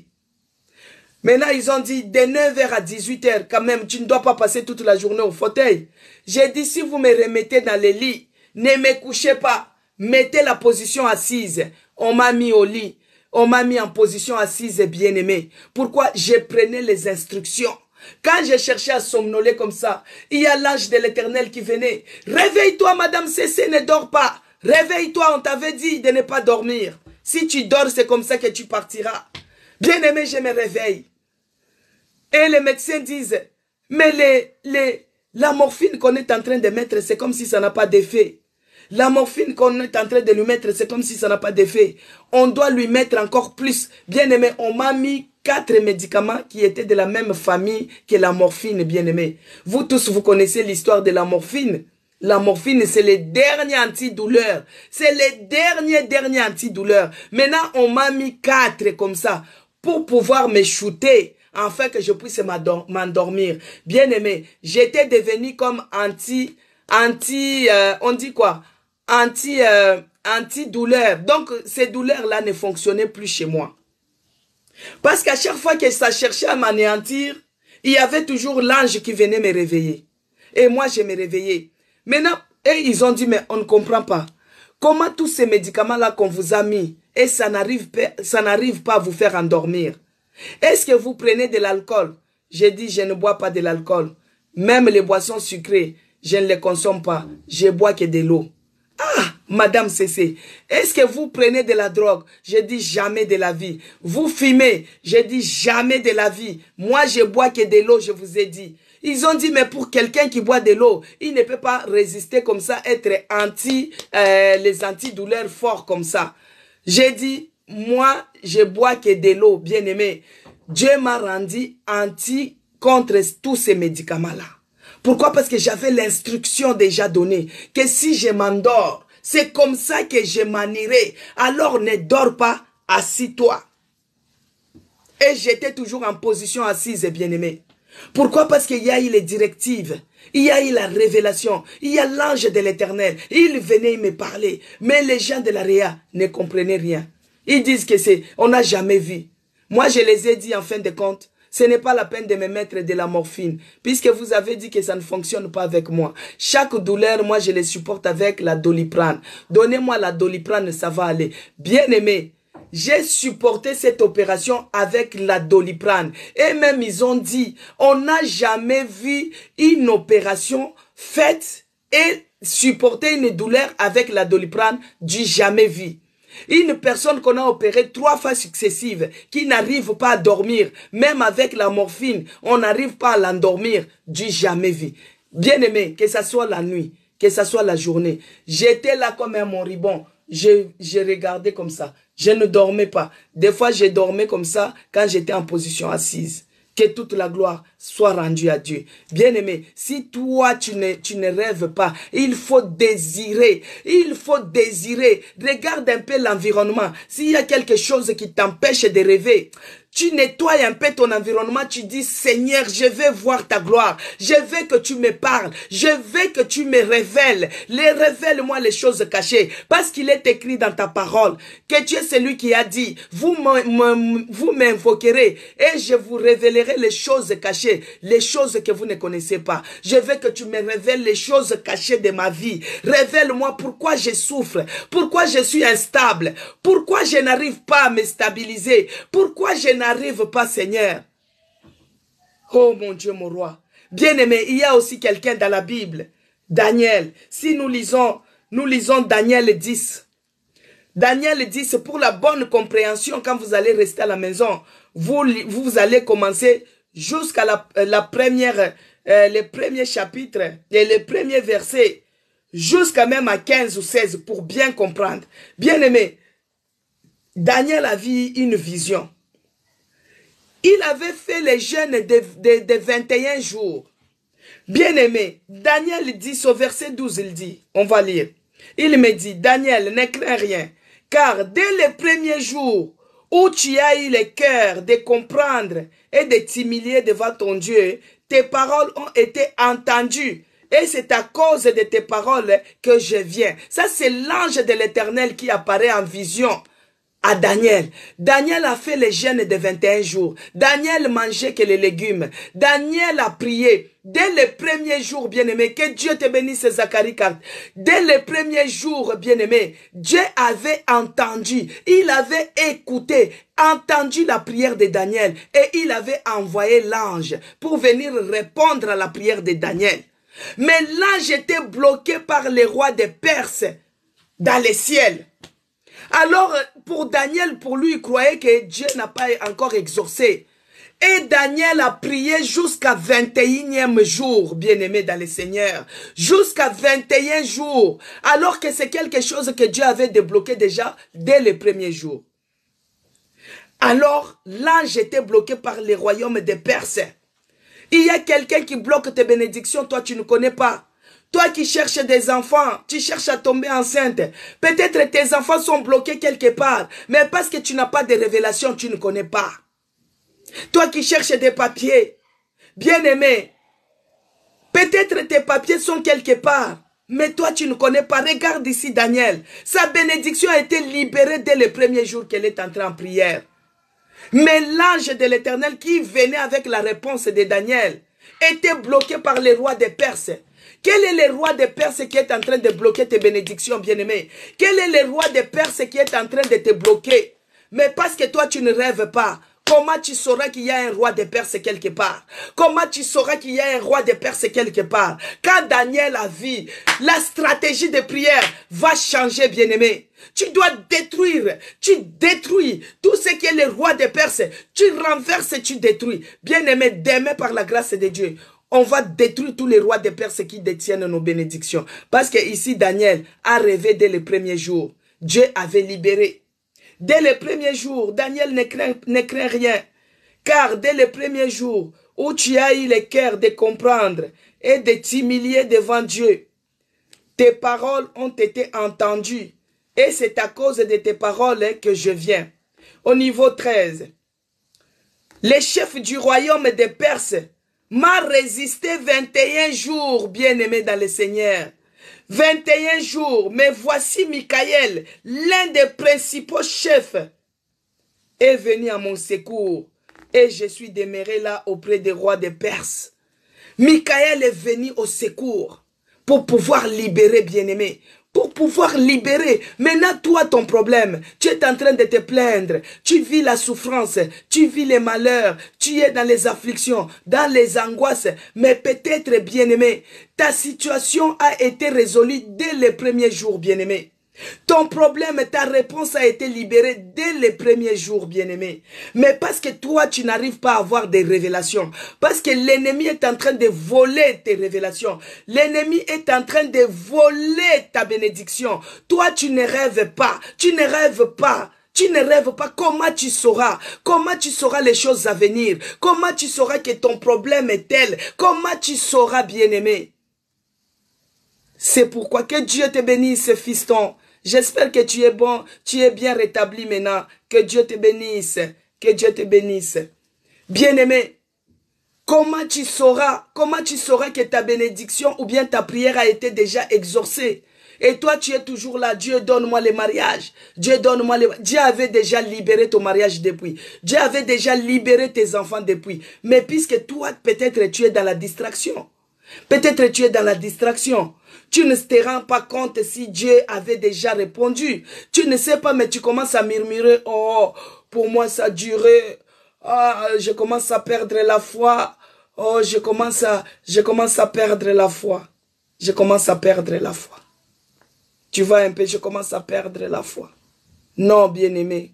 Maintenant, ils ont dit, de 9 h à 18 h, quand même, tu ne dois pas passer toute la journée au fauteuil. J'ai dit, si vous me remettez dans le lit, ne me couchez pas. Mettez la position assise. On m'a mis au lit. On m'a mis en position assise, bien aimé. Pourquoi? Je prenais les instructions. Quand j'ai cherché à somnoler comme ça, il y a l'ange de l'Éternel qui venait. Réveille-toi, Madame Cécé, ne dors pas. Réveille-toi, on t'avait dit de ne pas dormir. Si tu dors, c'est comme ça que tu partiras. Bien aimé, je me réveille. Et les médecins disent, mais la morphine qu'on est en train de mettre, c'est comme si ça n'a pas d'effet. La morphine qu'on est en train de lui mettre, c'est comme si ça n'a pas d'effet. On doit lui mettre encore plus. Bien aimé, on m'a mis 4 médicaments qui étaient de la même famille que la morphine, bien aimé. Vous tous, vous connaissez l'histoire de la morphine. La morphine, c'est le dernier antidouleur. C'est le dernier antidouleur. Maintenant, on m'a mis 4 comme ça pour pouvoir me shooter afin que je puisse m'endormir. Bien aimé, j'étais devenu comme on dit quoi? Antidouleur. Donc, ces douleurs-là ne fonctionnaient plus chez moi. Parce qu'à chaque fois que ça cherchait à m'anéantir, il y avait toujours l'ange qui venait me réveiller. Et moi, je me réveillais. Maintenant, ils ont dit, mais on ne comprend pas. Comment tous ces médicaments-là qu'on vous a mis, et ça n'arrive pas à vous faire endormir? Est-ce que vous prenez de l'alcool? J'ai dit, je ne bois pas de l'alcool. Même les boissons sucrées, je ne les consomme pas. Je bois que de l'eau. Ah, Madame Cécé, est-ce que vous prenez de la drogue? J'ai dit jamais de la vie. Vous fumez? J'ai dit jamais de la vie. Moi, je bois que de l'eau, je vous ai dit. Ils ont dit, mais pour quelqu'un qui boit de l'eau, il ne peut pas résister comme ça, être les antidouleurs forts comme ça. J'ai dit, moi, je bois que de l'eau, bien aimé. Dieu m'a rendu anti contre tous ces médicaments-là. Pourquoi? Parce que j'avais l'instruction déjà donnée que si je m'endors, c'est comme ça que je m'en irai. Alors ne dors pas, assis-toi. Et j'étais toujours en position assise, bien-aimé. Pourquoi? Parce qu'il y a eu les directives, il y a eu la révélation, il y a l'ange de l'Éternel. Il venait me parler, mais les gens de la Réa ne comprenaient rien. Ils disent que on n'a jamais vu. Moi, je les ai dit en fin de compte, ce n'est pas la peine de me mettre de la morphine, puisque vous avez dit que ça ne fonctionne pas avec moi. Chaque douleur, moi, je les supporte avec la Doliprane. Donnez-moi la Doliprane, ça va aller. Bien aimé, j'ai supporté cette opération avec la Doliprane. Et même, ils ont dit, on n'a jamais vu une opération faite et supporter une douleur avec la Doliprane du jamais vu. Une personne qu'on a opérée 3 fois successives, qui n'arrive pas à dormir, même avec la morphine, on n'arrive pas à l'endormir, du jamais vu. Bien aimé, que ce soit la nuit, que ce soit la journée, j'étais là comme un moribond, je regardais comme ça, je ne dormais pas. Des fois, je dormais comme ça quand j'étais en position assise. Que toute la gloire soit rendue à Dieu. Bien-aimé, si toi tu ne rêves pas, il faut désirer. Il faut désirer. Regarde un peu l'environnement. S'il y a quelque chose qui t'empêche de rêver, tu nettoies un peu ton environnement, tu dis, Seigneur, je vais voir ta gloire. Je veux que tu me parles. Je veux que tu me révèles. Révèle-moi les choses cachées. Parce qu'il est écrit dans ta parole que tu es celui qui a dit, vous m'invoquerez et je vous révélerai les choses cachées, les choses que vous ne connaissez pas. Je veux que tu me révèles les choses cachées de ma vie. Révèle-moi pourquoi je souffre, pourquoi je suis instable, pourquoi je n'arrive pas à me stabiliser, pourquoi je n'arrive pas, Seigneur. Oh mon Dieu, mon roi. Bien-aimé, il y a aussi quelqu'un dans la Bible, Daniel. Si nous lisons Daniel 10. Daniel 10, pour la bonne compréhension, quand vous allez rester à la maison, vous allez commencer jusqu'à les premiers chapitres et les premiers versets, jusqu'à même à 15 ou 16 pour bien comprendre. Bien aimé, Daniel a vu une vision. Il avait fait les jeûnes de 21 jours. Bien-aimé, Daniel dit, au verset 12, il dit, on va lire. Il me dit, Daniel, ne crains rien, car dès les premiers jours où tu as eu le cœur de comprendre et de t'humilier devant ton Dieu, tes paroles ont été entendues. Et c'est à cause de tes paroles que je viens. Ça, c'est l'ange de l'Éternel qui apparaît en vision à Daniel. Daniel a fait le jeûne de 21 jours. Daniel mangeait que les légumes. Daniel a prié. Dès le premier jour, bien-aimé, que Dieu te bénisse, Zacharie 4. Dès le premier jour, bien-aimé, Dieu avait entendu, il avait écouté, entendu la prière de Daniel et il avait envoyé l'ange pour venir répondre à la prière de Daniel. Mais l'ange était bloqué par les rois de Perse dans les ciels. Alors, pour Daniel, pour lui, il croyait que Dieu n'a pas encore exaucé. Et Daniel a prié jusqu'à 21e jour, bien-aimé dans le Seigneur. Jusqu'à 21 jours. Alors que c'est quelque chose que Dieu avait débloqué déjà dès le premier jour. Alors, l'ange était bloqué par les royaumes des Perses. Il y a quelqu'un qui bloque tes bénédictions, toi tu ne connais pas. Toi qui cherches des enfants, tu cherches à tomber enceinte. Peut-être tes enfants sont bloqués quelque part, mais parce que tu n'as pas de révélation, tu ne connais pas. Toi qui cherches des papiers, bien-aimé, peut-être tes papiers sont quelque part, mais toi tu ne connais pas. Regarde ici Daniel, sa bénédiction a été libérée dès le premier jour qu'elle est entrée en prière. Mais l'ange de l'Éternel qui venait avec la réponse de Daniel était bloqué par les rois des Perses. Quel est le roi des Perses qui est en train de bloquer tes bénédictions, bien-aimé? Quel est le roi des Perses qui est en train de te bloquer? Mais parce que toi, tu ne rêves pas. Comment tu sauras qu'il y a un roi des Perses quelque part? Comment tu sauras qu'il y a un roi des Perses quelque part? Quand Daniel a vu, la stratégie de prière va changer, bien-aimé. Tu dois détruire, tu détruis tout ce qui est le roi des Perses. Tu renverses, tu détruis. Bien-aimé, demain par la grâce de Dieu, on va détruire tous les rois des Perses qui détiennent nos bénédictions. Parce que ici, Daniel a rêvé dès le premier jour. Dieu avait libéré. Dès le premier jour, Daniel ne craint rien. Car dès le premier jour où tu as eu le cœur de comprendre et de t'humilier devant Dieu, tes paroles ont été entendues. Et c'est à cause de tes paroles que je viens. Au niveau 13, les chefs du royaume des Perses m'a résisté 21 jours, bien-aimé dans le Seigneur. 21 jours, mais voici Michaël, l'un des principaux chefs, est venu à mon secours. Et je suis demeuré là auprès des rois des Perses. Michaël est venu au secours pour pouvoir libérer, bien-aimé. Pour pouvoir libérer. Maintenant, toi, ton problème, tu es en train de te plaindre. Tu vis la souffrance, tu vis les malheurs, tu es dans les afflictions, dans les angoisses. Mais peut-être, bien-aimé, ta situation a été résolue dès les premiers jours, bien-aimé. Ton problème, ta réponse a été libérée dès les premiers jours, bien-aimé. Mais parce que toi, tu n'arrives pas à avoir des révélations. Parce que l'ennemi est en train de voler tes révélations. L'ennemi est en train de voler ta bénédiction. Toi, tu ne rêves pas. Tu ne rêves pas. Tu ne rêves pas. Comment tu sauras? Comment tu sauras les choses à venir? Comment tu sauras que ton problème est tel? Comment tu sauras, bien-aimé? C'est pourquoi que Dieu te bénisse, fiston. J'espère que tu es bon, tu es bien rétabli maintenant. Que Dieu te bénisse. Que Dieu te bénisse. Bien-aimé, comment tu sauras que ta bénédiction ou bien ta prière a été déjà exaucée? Et toi, tu es toujours là. Dieu, donne-moi le mariage. Dieu, donne-moi le... Dieu avait déjà libéré ton mariage depuis. Dieu avait déjà libéré tes enfants depuis. Mais puisque toi, peut-être tu es dans la distraction. Peut-être tu es dans la distraction. Tu ne te rends pas compte si Dieu avait déjà répondu. Tu ne sais pas, mais tu commences à murmurer. Oh, pour moi ça a duré. Ah, je commence à perdre la foi. Oh, je commence à perdre la foi. Je commence à perdre la foi. Tu vois un peu, je commence à perdre la foi. Non, bien-aimé.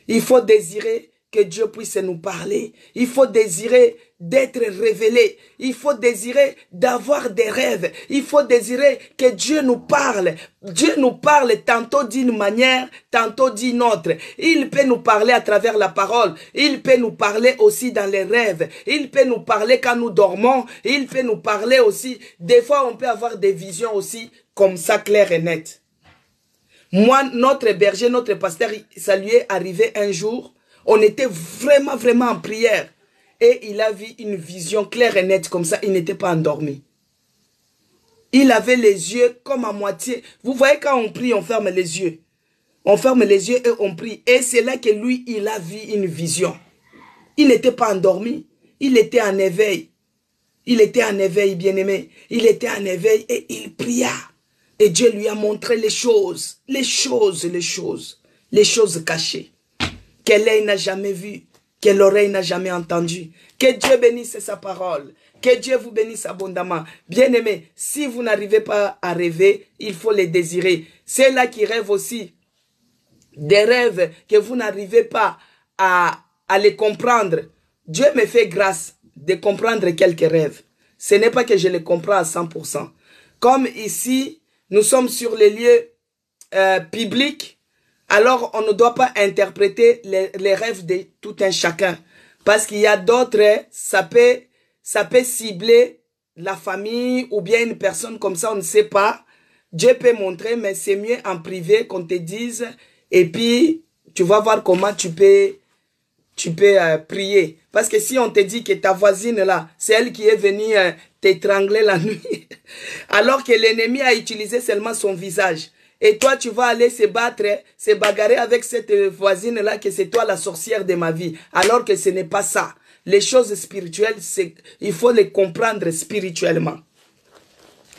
Il faut désirer que Dieu puisse nous parler. Il faut désirer d'être révélé. Il faut désirer d'avoir des rêves. Il faut désirer que Dieu nous parle. Dieu nous parle tantôt d'une manière, tantôt d'une autre. Il peut nous parler à travers la parole. Il peut nous parler aussi dans les rêves. Il peut nous parler quand nous dormons. Il peut nous parler aussi. Des fois, on peut avoir des visions aussi comme ça, claires et nettes. Moi, notre berger, notre pasteur, ça lui est arrivé un jour. On était vraiment, vraiment en prière. Et il a vu une vision claire et nette comme ça. Il n'était pas endormi. Il avait les yeux comme à moitié. Vous voyez, quand on prie, on ferme les yeux. On ferme les yeux et on prie. Et c'est là que lui, il a vu une vision. Il n'était pas endormi. Il était en éveil. Il était en éveil, bien-aimé. Il était en éveil et il pria. Et Dieu lui a montré les choses cachées. Que l'œil n'a jamais vu, que l'oreille n'a jamais entendu. Que Dieu bénisse sa parole. Que Dieu vous bénisse abondamment. Bien-aimés, si vous n'arrivez pas à rêver, il faut les désirer. C'est là qui rêvent aussi des rêves que vous n'arrivez pas à les comprendre. Dieu me fait grâce de comprendre quelques rêves. Ce n'est pas que je les comprends à 100%. Comme ici, nous sommes sur les lieux publics. Alors, on ne doit pas interpréter les rêves de tout un chacun. Parce qu'il y a d'autres, ça peut cibler la famille ou bien une personne comme ça, on ne sait pas. Dieu peut montrer, mais c'est mieux en privé qu'on te dise. Et puis, tu vas voir comment tu peux prier. Parce que si on te dit que ta voisine là, c'est elle qui est venue t'étrangler la nuit, alors que l'ennemi a utilisé seulement son visage. Et toi, tu vas aller se battre, se bagarrer avec cette voisine-là, que c'est toi la sorcière de ma vie. Alors que ce n'est pas ça. Les choses spirituelles, il faut les comprendre spirituellement.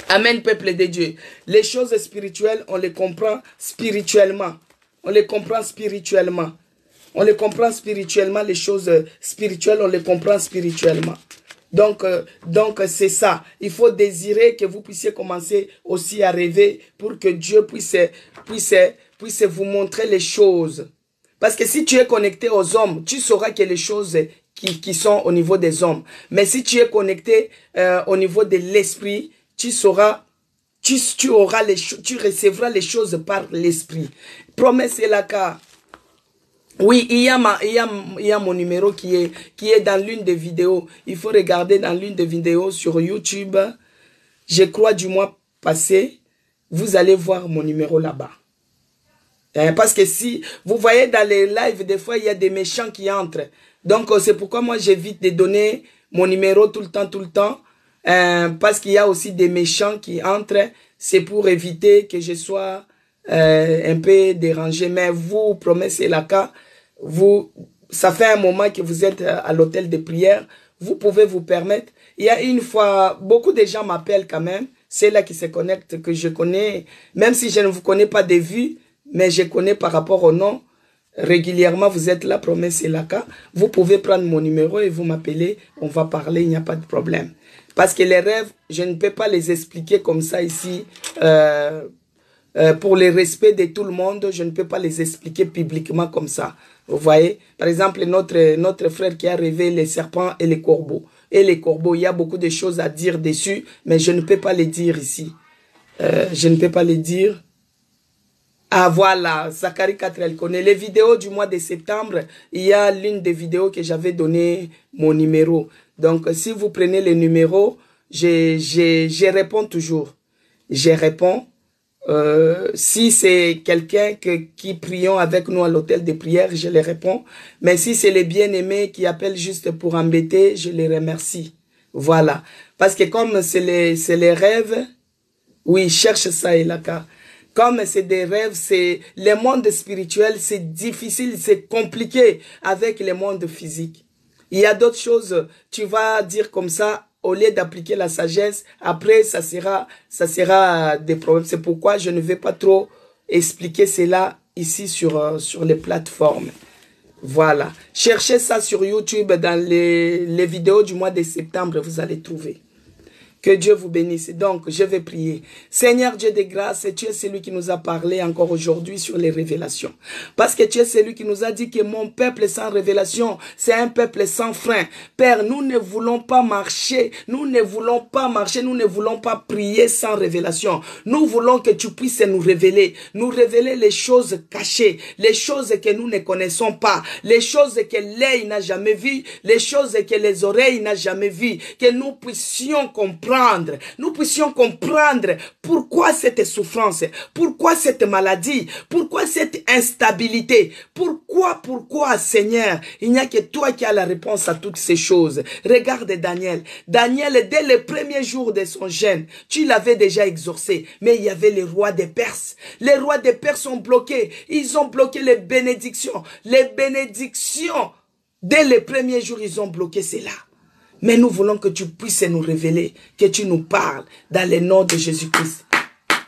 Amen, peuple de Dieu. Les choses spirituelles, on les comprend spirituellement. On les comprend spirituellement. On les comprend spirituellement, les choses spirituelles, on les comprend spirituellement. Donc c'est ça. Il faut désirer que vous puissiez commencer aussi à rêver pour que Dieu puisse vous montrer les choses. Parce que si tu es connecté aux hommes, tu sauras que les choses qui sont au niveau des hommes. Mais si tu es connecté au niveau de l'esprit, tu sauras, tu recevras les choses par l'esprit. Promesse est là car. Oui, il y a mon numéro qui est dans l'une des vidéos. Il faut regarder dans l'une des vidéos sur YouTube. Je crois du mois passé, vous allez voir mon numéro là-bas. Parce que si, vous voyez dans les lives, des fois, il y a des méchants qui entrent. Donc, c'est pourquoi moi, j'évite de donner mon numéro tout le temps. Parce qu'il y a aussi des méchants qui entrent. C'est pour éviter que je sois un peu dérangé. Mais vous, promesse et la cas, ça fait un moment que vous êtes à l'hôtel de prière, vous pouvez vous permettre. Il y a une fois, beaucoup de gens m'appellent quand même, c'est là qui se connectent, que je connais, même si je ne vous connais pas de vue, mais je connais par rapport au nom. Régulièrement, vous êtes là, promesse et la cas. Vous pouvez prendre mon numéro et vous m'appeler, on va parler, il n'y a pas de problème. Parce que les rêves, je ne peux pas les expliquer comme ça ici, pour le respect de tout le monde, je ne peux pas les expliquer publiquement comme ça. Vous voyez, par exemple, notre frère qui a rêvé les serpents et les corbeaux. Et les corbeaux, il y a beaucoup de choses à dire dessus, mais je ne peux pas les dire ici. Je ne peux pas les dire. Ah voilà, Zacharie 4, elle connaît. Les vidéos du mois de septembre, il y a l'une des vidéos que j'avais donné mon numéro. Donc, si vous prenez le numéro, je réponds toujours. Je réponds. Si c'est quelqu'un qui prions avec nous à l'hôtel de prière, je les réponds. Mais si c'est les bien-aimés qui appellent juste pour embêter, je les remercie. Voilà. Parce que comme c'est les rêves, oui, cherche ça et là. Comme c'est des rêves, c'est le monde spirituel, c'est difficile, c'est compliqué avec le monde physique. Il y a d'autres choses, tu vas dire comme ça, au lieu d'appliquer la sagesse, après ça sera des problèmes. C'est pourquoi je ne vais pas trop expliquer cela ici sur les plateformes. Voilà. Cherchez ça sur YouTube dans les vidéos du mois de septembre, vous allez trouver. Que Dieu vous bénisse. Donc, je vais prier. Seigneur Dieu de grâce, tu es celui qui nous a parlé encore aujourd'hui sur les révélations. Parce que tu es celui qui nous a dit que mon peuple sans révélation, c'est un peuple sans frein. Père, nous ne voulons pas marcher, nous ne voulons pas prier sans révélation. Nous voulons que tu puisses nous révéler les choses cachées, les choses que nous ne connaissons pas, les choses que l'œil n'a jamais vues, les choses que les oreilles n'ont jamais vues, que nous puissions comprendre. Nous puissions comprendre pourquoi cette souffrance, pourquoi cette maladie, pourquoi cette instabilité, pourquoi Seigneur, il n'y a que toi qui as la réponse à toutes ces choses. Regarde Daniel. Daniel, dès le premier jour de son jeûne, tu l'avais déjà exaucé, mais il y avait les rois des Perses. Les rois des Perses ont bloqué, ils ont bloqué les bénédictions. Les bénédictions, dès le premier jour, ils ont bloqué cela. Mais nous voulons que tu puisses nous révéler, que tu nous parles dans le nom de Jésus-Christ.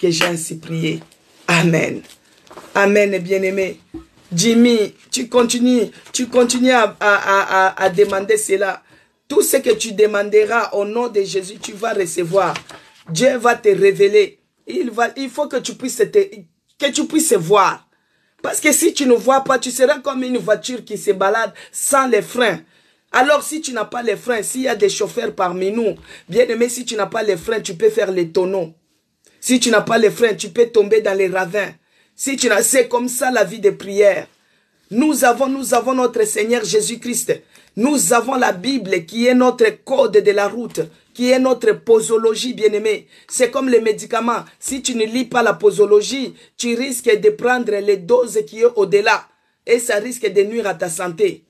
Que j'ai ainsi prié. Amen. Amen, bien-aimé. Jimmy, tu continues à demander cela. Tout ce que tu demanderas au nom de Jésus, tu vas recevoir. Dieu va te révéler. Il faut que tu puisses voir. Parce que si tu ne vois pas, tu seras comme une voiture qui se balade sans les freins. Alors, si tu n'as pas les freins, s'il y a des chauffeurs parmi nous, bien aimé, si tu n'as pas les freins, tu peux faire les tonneaux. Si tu n'as pas les freins, tu peux tomber dans les ravins. C'est comme ça la vie de prière. Nous avons notre Seigneur Jésus-Christ. Nous avons la Bible qui est notre code de la route, qui est notre posologie, bien-aimé. C'est comme les médicaments. Si tu ne lis pas la posologie, tu risques de prendre les doses qui est au-delà. Et ça risque de nuire à ta santé.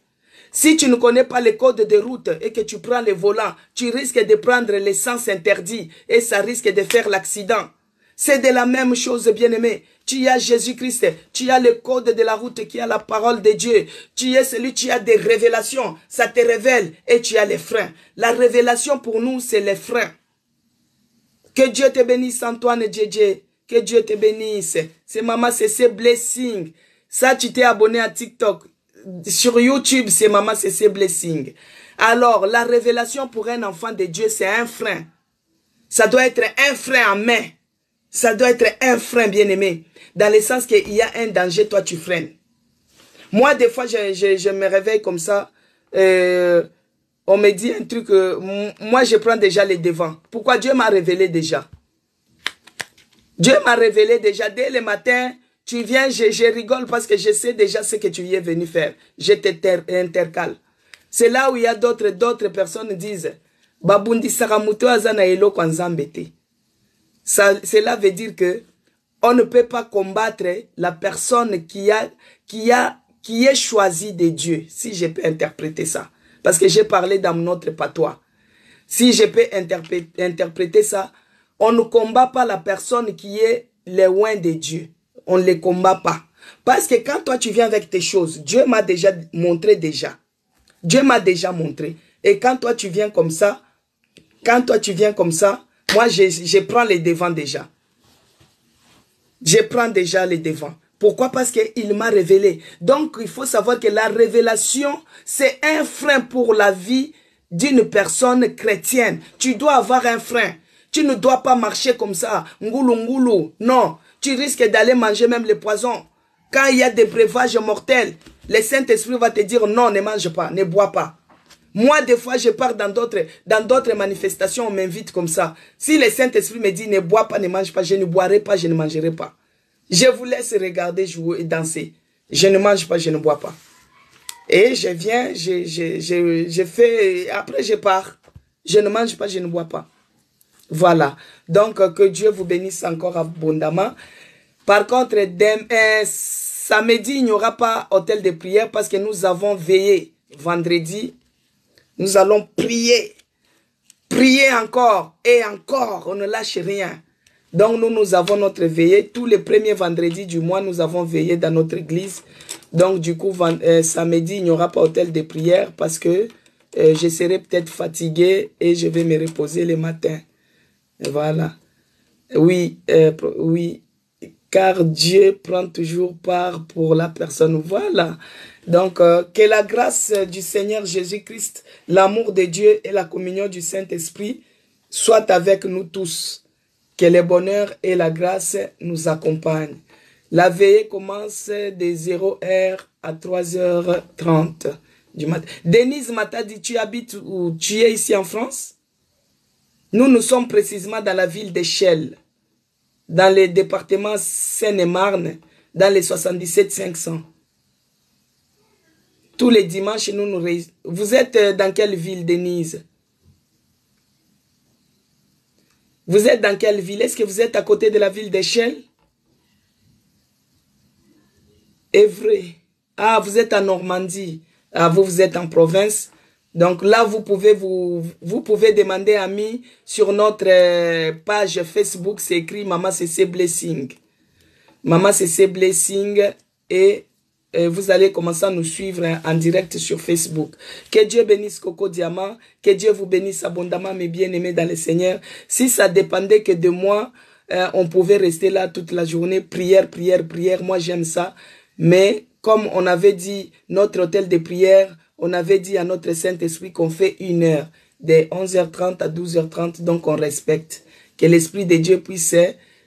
Si tu ne connais pas les codes de route et que tu prends les volants, tu risques de prendre l'essence interdite et ça risque de faire l'accident. C'est de la même chose, bien-aimé. Tu as Jésus-Christ, tu as le code de la route qui a la parole de Dieu. Tu es celui qui a des révélations, ça te révèle et tu as les freins. La révélation pour nous, c'est les freins. Que Dieu te bénisse, Antoine Djedje. Que Dieu te bénisse. C'est Maman CC Blessing. Ça, tu t'es abonné à TikTok. Sur YouTube, c'est Maman CC Blessing. Alors, la révélation pour un enfant de Dieu, c'est un frein. Ça doit être un frein en main. Ça doit être un frein, bien-aimé. Dans le sens qu'il y a un danger, toi, tu freines. Moi, des fois, je me réveille comme ça. On me dit un truc. Moi, je prends déjà les devants. Pourquoi? Dieu m'a révélé déjà. Dieu m'a révélé déjà dès le matin. Tu viens, je rigole parce que je sais déjà ce que tu es venu faire. Je t'intercale. C'est là où il y a d'autres personnes qui disent Babundi Saramuto Azana Elo Kwanzambete. Cela veut dire que on ne peut pas combattre la personne qui est choisie de Dieu. Si je peux interpréter ça. Parce que j'ai parlé dans notre patois. Si je peux interpréter ça, on ne combat pas la personne qui est loin de Dieu. On ne les combat pas. Parce que quand toi tu viens avec tes choses, Dieu m'a déjà montré déjà. Dieu m'a déjà montré. Et quand toi tu viens comme ça, moi je prends les devants déjà. Je prends déjà les devants. Pourquoi? Parce qu'il m'a révélé. Donc il faut savoir que la révélation, c'est un frein pour la vie d'une personne chrétienne. Tu dois avoir un frein. Tu ne dois pas marcher comme ça. Ngoulou, ngoulou. Non. Tu risques d'aller manger même les poisons. Quand il y a des breuvages mortels, le Saint-Esprit va te dire non, ne mange pas, ne bois pas. Moi, des fois, je pars dans d'autres manifestations, on m'invite comme ça. Si le Saint-Esprit me dit ne bois pas, ne mange pas, je ne boirai pas, je ne mangerai pas. Je vous laisse regarder, jouer et danser. Je ne mange pas, je ne bois pas. Et je viens, je fais, après je pars. Je ne mange pas, je ne bois pas. Voilà. Donc, que Dieu vous bénisse encore abondamment. Par contre, samedi, il n'y aura pas hôtel de prière parce que nous avons veillé. Vendredi, nous allons prier. Prier encore et encore. On ne lâche rien. Donc, nous avons notre veillée. Tous les premiers vendredis du mois, nous avons veillé dans notre église. Donc, du coup, samedi, il n'y aura pas hôtel de prière parce que je serai peut-être fatigué et je vais me reposer le matin. Voilà. Oui, oui. Car Dieu prend toujours part pour la personne. Voilà. Donc, que la grâce du Seigneur Jésus-Christ, l'amour de Dieu et la communion du Saint-Esprit soit avec nous tous. Que le bonheur et la grâce nous accompagnent. La veillée commence de 0h à 3h30 du matin. Denise m'a dit, tu habites où? Tu es ici en France? Nous sommes précisément dans la ville d'Échelle, dans le département Seine-et-Marne, dans les 77 500. Tous les dimanches, nous réunissons. Vous êtes dans quelle ville, Denise? Vous êtes dans quelle ville? Est-ce que vous êtes à côté de la ville d'Échelle? Évry. Ah, vous êtes en Normandie. Ah, vous êtes en province. Donc là, vous pouvez demander ami sur notre page Facebook. C'est écrit Maman CC Blessing. Maman CC Blessing. Et vous allez commencer à nous suivre en direct sur Facebook. Que Dieu bénisse Coco Diamant. Que Dieu vous bénisse abondamment, mes bien-aimés dans le Seigneur. Si ça dépendait que de moi, on pouvait rester là toute la journée. Prière, prière, prière. Moi, j'aime ça. Mais comme on avait dit, notre hôtel de prière, on avait dit à notre Saint-Esprit qu'on fait 1 heure, de 11h30 à 12h30, donc on respecte. Que l'Esprit de Dieu puisse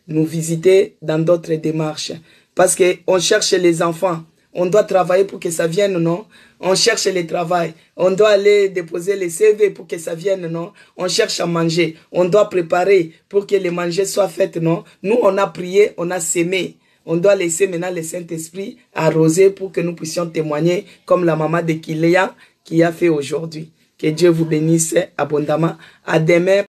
nous visiter dans d'autres démarches. Parce qu'on cherche les enfants, on doit travailler pour que ça vienne, non? On cherche le travail, on doit aller déposer les CV pour que ça vienne, non? On cherche à manger, on doit préparer pour que les manger soient faites, non? Nous, on a prié, on a sémé. On doit laisser maintenant le Saint-Esprit arroser pour que nous puissions témoigner comme la maman de Kylian qui a fait aujourd'hui. Que Dieu vous bénisse abondamment. À demain.